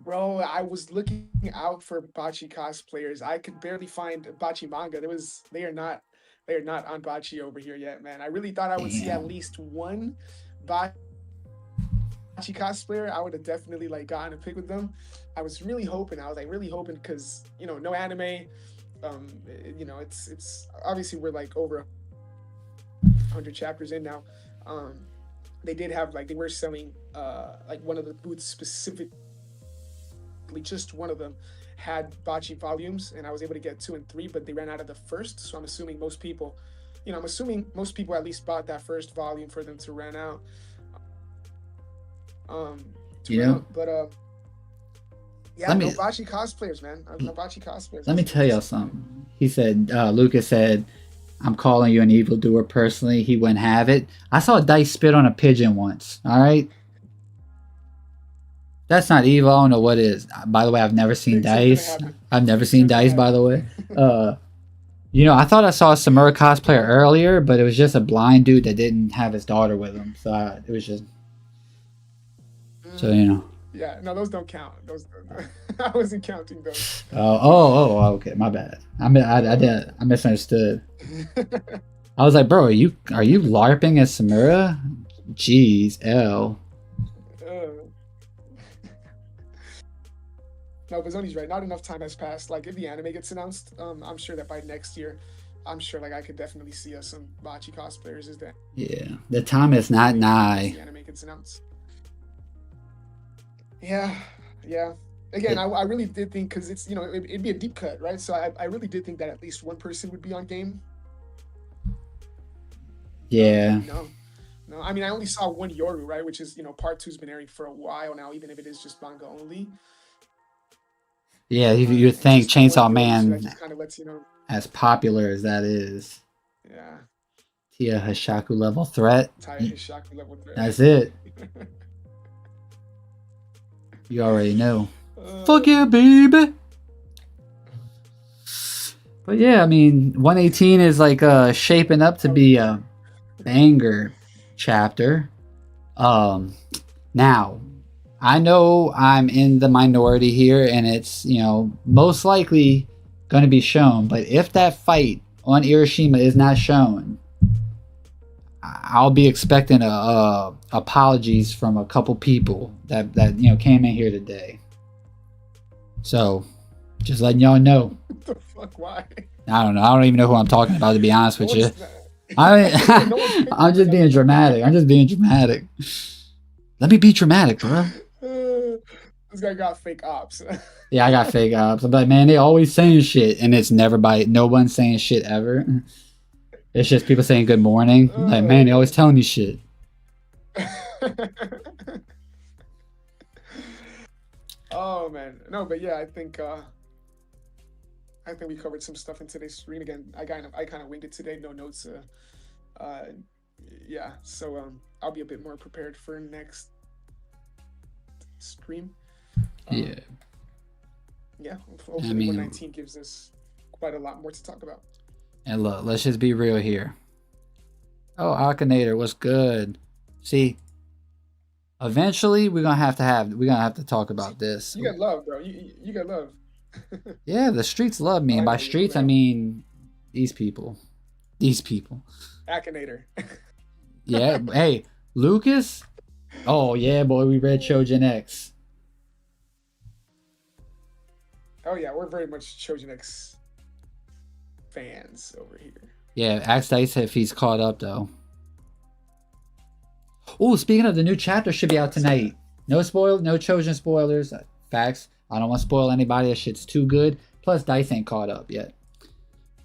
Bro, I was looking out for Bachi cosplayers. I could barely find Bachi manga. They are not on Bachi over here yet, man. I really thought I would see at least one Bachi cosplayer. I would have definitely like gotten a pic with them. I was really hoping because no anime. It's obviously we're like over 100 chapters in now. They did have like they were selling like one of the booths specifically, just one of them had Bachi volumes, and I was able to get 2 and 3, but they ran out of the first. So I'm assuming most people at least bought that first volume for them to run out. No Bachi cosplayers, man. No Bachi cosplayers. Let me tell y'all something. He said, Lucas said, I'm calling you an evildoer personally. He wouldn't have it. I saw Dice spit on a pigeon once. All right. That's not evil. I don't know what it is. By the way, I've never seen Dice. I've never seen Dice, by the way. I thought I saw a Samura cosplayer earlier, but it was just a blind dude that didn't have his daughter with him. So it was just... So, Yeah, no, those don't count. Those I wasn't counting those. Okay, my bad. I did, I misunderstood. Uh, I was like, bro, are you larping as Samura? Jeez, L. uh, no, but Zoni's right. Not enough time has passed. Like if the anime gets announced, I'm sure that by next year, I'm sure like I could definitely see us some Bachi cosplayers as the Yeah, the time is not anime once nigh. the anime gets announced. Yeah, yeah. Again, It, I really did think because it's it'd be a deep cut, right? So I really did think that at least one person would be on game. yeah, But no, no. I mean, I only saw one Yoru, right? Which is part two's been airing for a while now, even if it is just manga only. yeah. You And think just the one Chainsaw Yoru, so that Man, just kind of lets you know. as popular as that is, Yeah, Tia Hishaku level threat? Taya Hishaku level That's it. threat. You already know. Fuck uh, yeah, baby. But yeah, I mean, 118 is like shaping up to oh be yeah. a banger chapter. Um, Now, I know I'm in the minority here, and it's most likely going to be shown. But if that fight on Hiroshima is not shown, I'll be expecting apologies from a couple people that came in here today. So, just letting y'all know. What the fuck? Why? I don't know. I don't even know who I'm talking about, to be honest No with you. one's. No one's paying I'm just attention being to that. dramatic. I'm just being dramatic. Let me be dramatic, bro. This guy got fake ops. Yeah, I got fake ops. I'm like, man, they always saying shit, and it's never by no one saying shit ever. It's just people saying good morning. Like, man, they always telling me shit. Oh man, no, but yeah, I think we covered some stuff in today's stream. Again, I kind of winged it today, no notes. Uh, yeah, so I'll be a bit more prepared for next stream. Yeah, Um, yeah, I hopefully mean, 119 gives us quite a lot more to talk about. and look, let's just be real here. Oh, Akinator, what's good? See, eventually we're gonna have to talk about this. You got love, bro. You got love. Yeah, the streets love me, Oh, and I by know you. streets I mean these people. These people. Akinator. Yeah. Hey, Lucas. Oh yeah, boy, we read Chojin X. Oh yeah, we're very much Chojin X fans over here. Yeah, ask Dice if he's caught up though. Oh, speaking of, the new chapter should be out Let's see that. tonight. No Chojin spoilers. Facts. I don't want to spoil anybody. That shit's too good. Plus, Dice ain't caught up yet.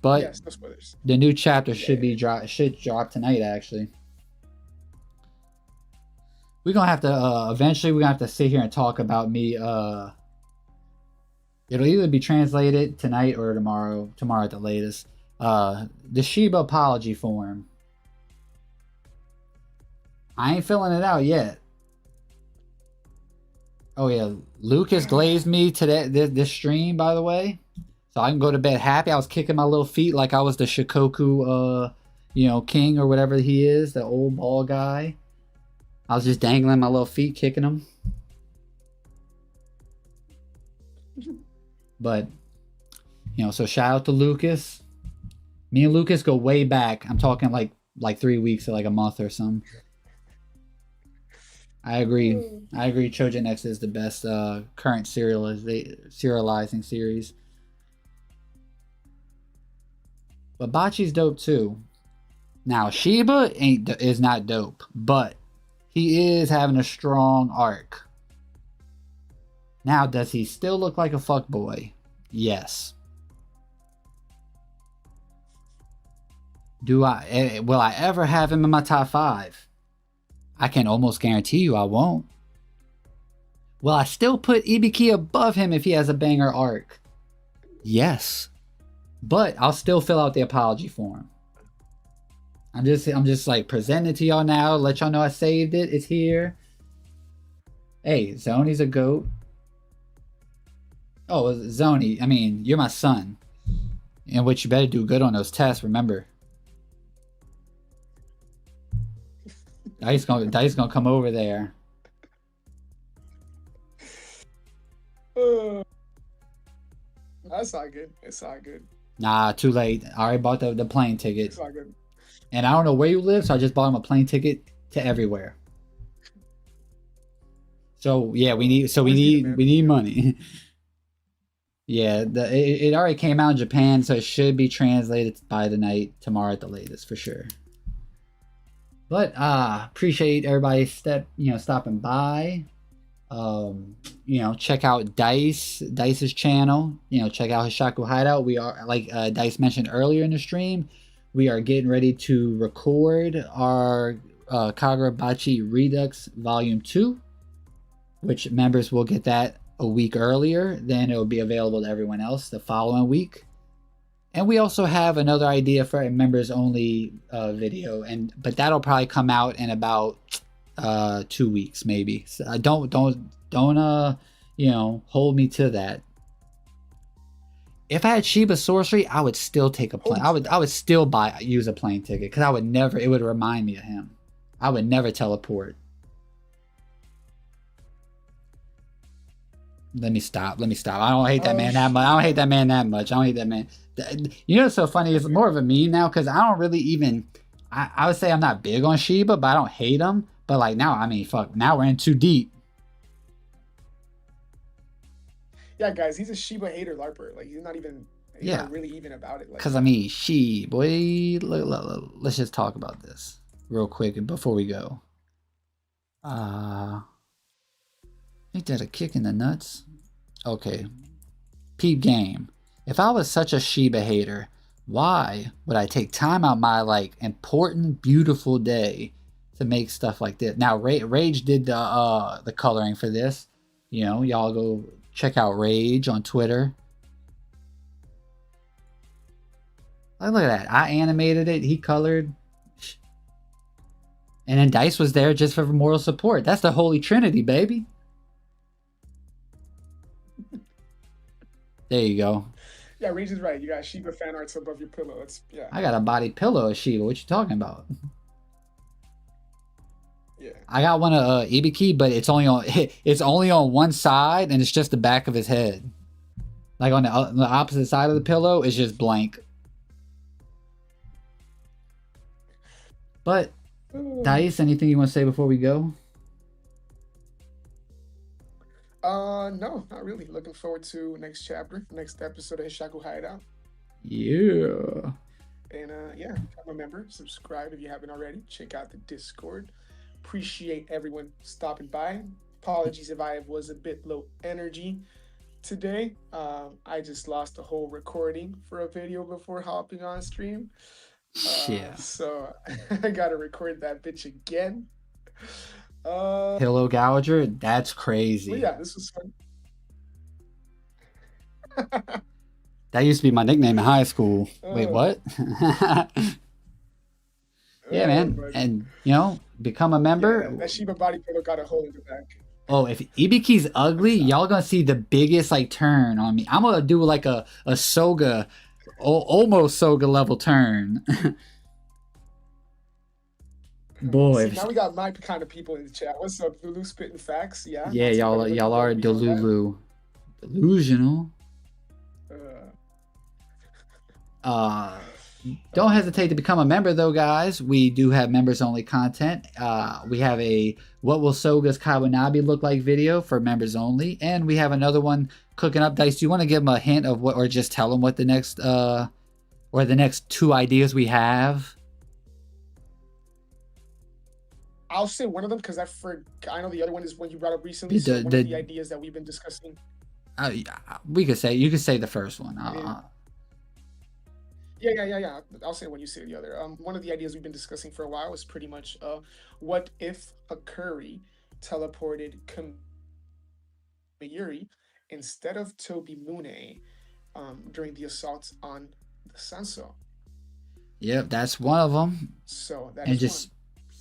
But Yes, no spoilers. the new chapter Yeah. should drop tonight. Actually, we're gonna have to eventually. We're gonna have to sit here and talk about me. It'll either be translated tonight or tomorrow. Tomorrow at the latest. The Shiba apology form. I ain't filling it out yet. Oh yeah, Lucas glazed me today this stream, by the way, so I can go to bed happy. I was kicking my little feet like I was the Shikoku, king or whatever he is, the old ball guy. I was just dangling my little feet, kicking them. But so shout out to Lucas. Me and Lucas go way back. I'm talking like 3 weeks or like a month or something. I agree. I agree. Chojin X is the best current serializing series. But Bachi's dope too. Now Shiba is not dope, but he is having a strong arc. Now, does he still look like a fuckboy? Yes. Will I ever have him in my top 5? I can almost guarantee you I won't. Will I still put Ibiki above him if he has a banger arc? Yes. But I'll still fill out the apology form. I'm just like presenting it to y'all now, let y'all know I saved it. It's here. Hey, Zony's a goat. Oh, Zony, I mean, you're my son. And what you better do good on those tests, remember. Dice gonna come over there. it's all good. It's all good. Nah, too late. I already bought the plane ticket. It's all good. And I don't know where you live, so I just bought him a plane ticket to everywhere. So yeah, Always needed, man. we need money. Yeah, it already came out in Japan, so it should be translated by tonight, tomorrow at the latest for sure. But appreciate everybody stopping by. Check out Dice's channel. Check out Hishaku Hideout. We are, like Dice mentioned earlier in the stream, we are getting ready to record our Kagurabachi Redux Volume 2, which members will get that a week earlier. Then it will be available to everyone else the following week. And we also have another idea for a members only video, but that'll probably come out in about 2 weeks maybe. So don't hold me to that. If I had Shiba Sorcery, I would still take a plane. I would still use a plane ticket, because I would never. It would remind me of him. I would never teleport. Let me stop. I don't hate that man that much. I don't hate that man that much. I don't hate that man. What's so funny? It's more of a meme now, because I don't really even. I would say I'm not big on Shiba, but I don't hate him. But like now, I mean, fuck. Now we're in too deep. Yeah, guys, he's a Shiba hater LARPer. Like he's not really even about it. Like, because I mean, boy, let's just talk about this real quick before we go. Ain't that a kick in the nuts? Okay. Peep game. If I was such a Shiba hater, why would I take time out my important, beautiful day to make stuff like this? Now, Rage did the coloring for this. Y'all go check out Rage on Twitter. Look at that. I animated it. He colored. And then Dice was there just for moral support. That's the Holy Trinity, baby. There you go. Yeah, Rage is right. You got Shiba fan arts above your pillow. I got a body pillow of Shiba. What you talking about? Yeah. I got one of Ibiki, but it's only on one side, and it's just the back of his head. Like on the opposite side of the pillow, it's just blank. But Dice, anything you want to say before we go? No, not really. Looking forward to next chapter, next episode of Hishaku Hideout. Yeah. And yeah, become a member, subscribe if you haven't already. Check out the Discord. Appreciate everyone stopping by. Apologies if I was a bit low energy today. I just lost a whole recording for a video before hopping on stream. Yeah. So I gotta record that bitch again. Pillow Gouger, that's crazy. Well, yeah, this was fun. That used to be my nickname in high school. Wait, what? Yeah, man. And, become a member. Yeah, that Shiba body pillow got a hole in the back. Oh, if Ibiki's ugly, y'all gonna see the biggest turn on me. I'm gonna do a Soga, almost Soga level turn. Boy, now we got my kind of people in the chat. What's up, Lulu spitting facts? Yeah. Yeah, y'all are Delulu. Delusional. Don't hesitate to become a member though, guys. We do have members only content. We have a What Will Soga's Kawanabe Look Like video for members only, and we have another one cooking up. Dice, do you want to give them a hint of what, or just tell them what the next or the next two ideas we have? I'll say one of them because I know the other one is one you brought up recently. So one of the ideas that we've been discussing. You could say the first one. Yeah. I'll say when you say the other. One of the ideas we've been discussing for a while is pretty much what if a Curry teleported Mayuri instead of Toby Mune during the assaults on the Sanso. Yep, that's one of them. So that and just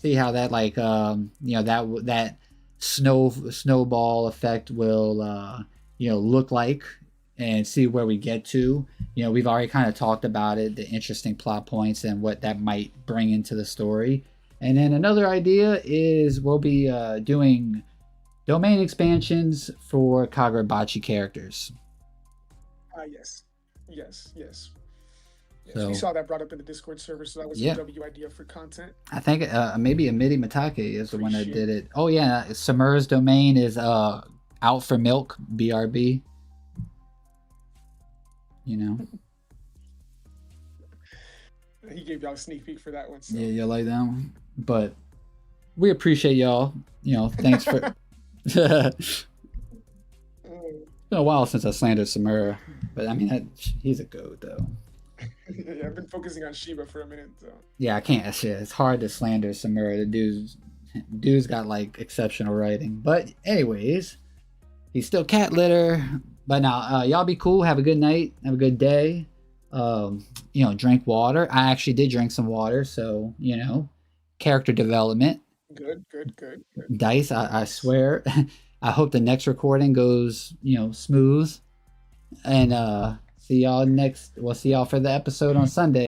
see how that that snowball effect will look like, and see where we get to. We've already kind of talked about it, the interesting plot points and what that might bring into the story. And then another idea is we'll be doing domain expansions for Kagurabachi characters. Yes. Yes, yes, yes. We So saw that brought up in the Discord server, so that was a yeah, W idea for content. I think maybe Amiri Matake is the one that Appreciate did it. it. Oh yeah, Samura's domain is out for milk BRB. You know, He gave y'all a sneak peek for that one, yeah, so. you like that one. But we appreciate y'all. You know, thanks for. It's Mm. been a while since I slandered Samura, but I mean, he's a goat though. Yeah, I've been focusing on Shiba for a minute, so. Yeah, I can't. Shit, it's hard to slander Samura. The dude's got like exceptional writing. But anyways, he's still cat litter. But now, y'all be cool. Have a good night. Have a good day. Drink water. I actually did drink some water, so character development. Good, good, good, good. Dice. I Nice. swear. I hope the next recording goes smooth. And see y'all next. We'll see y'all for the episode on Sunday.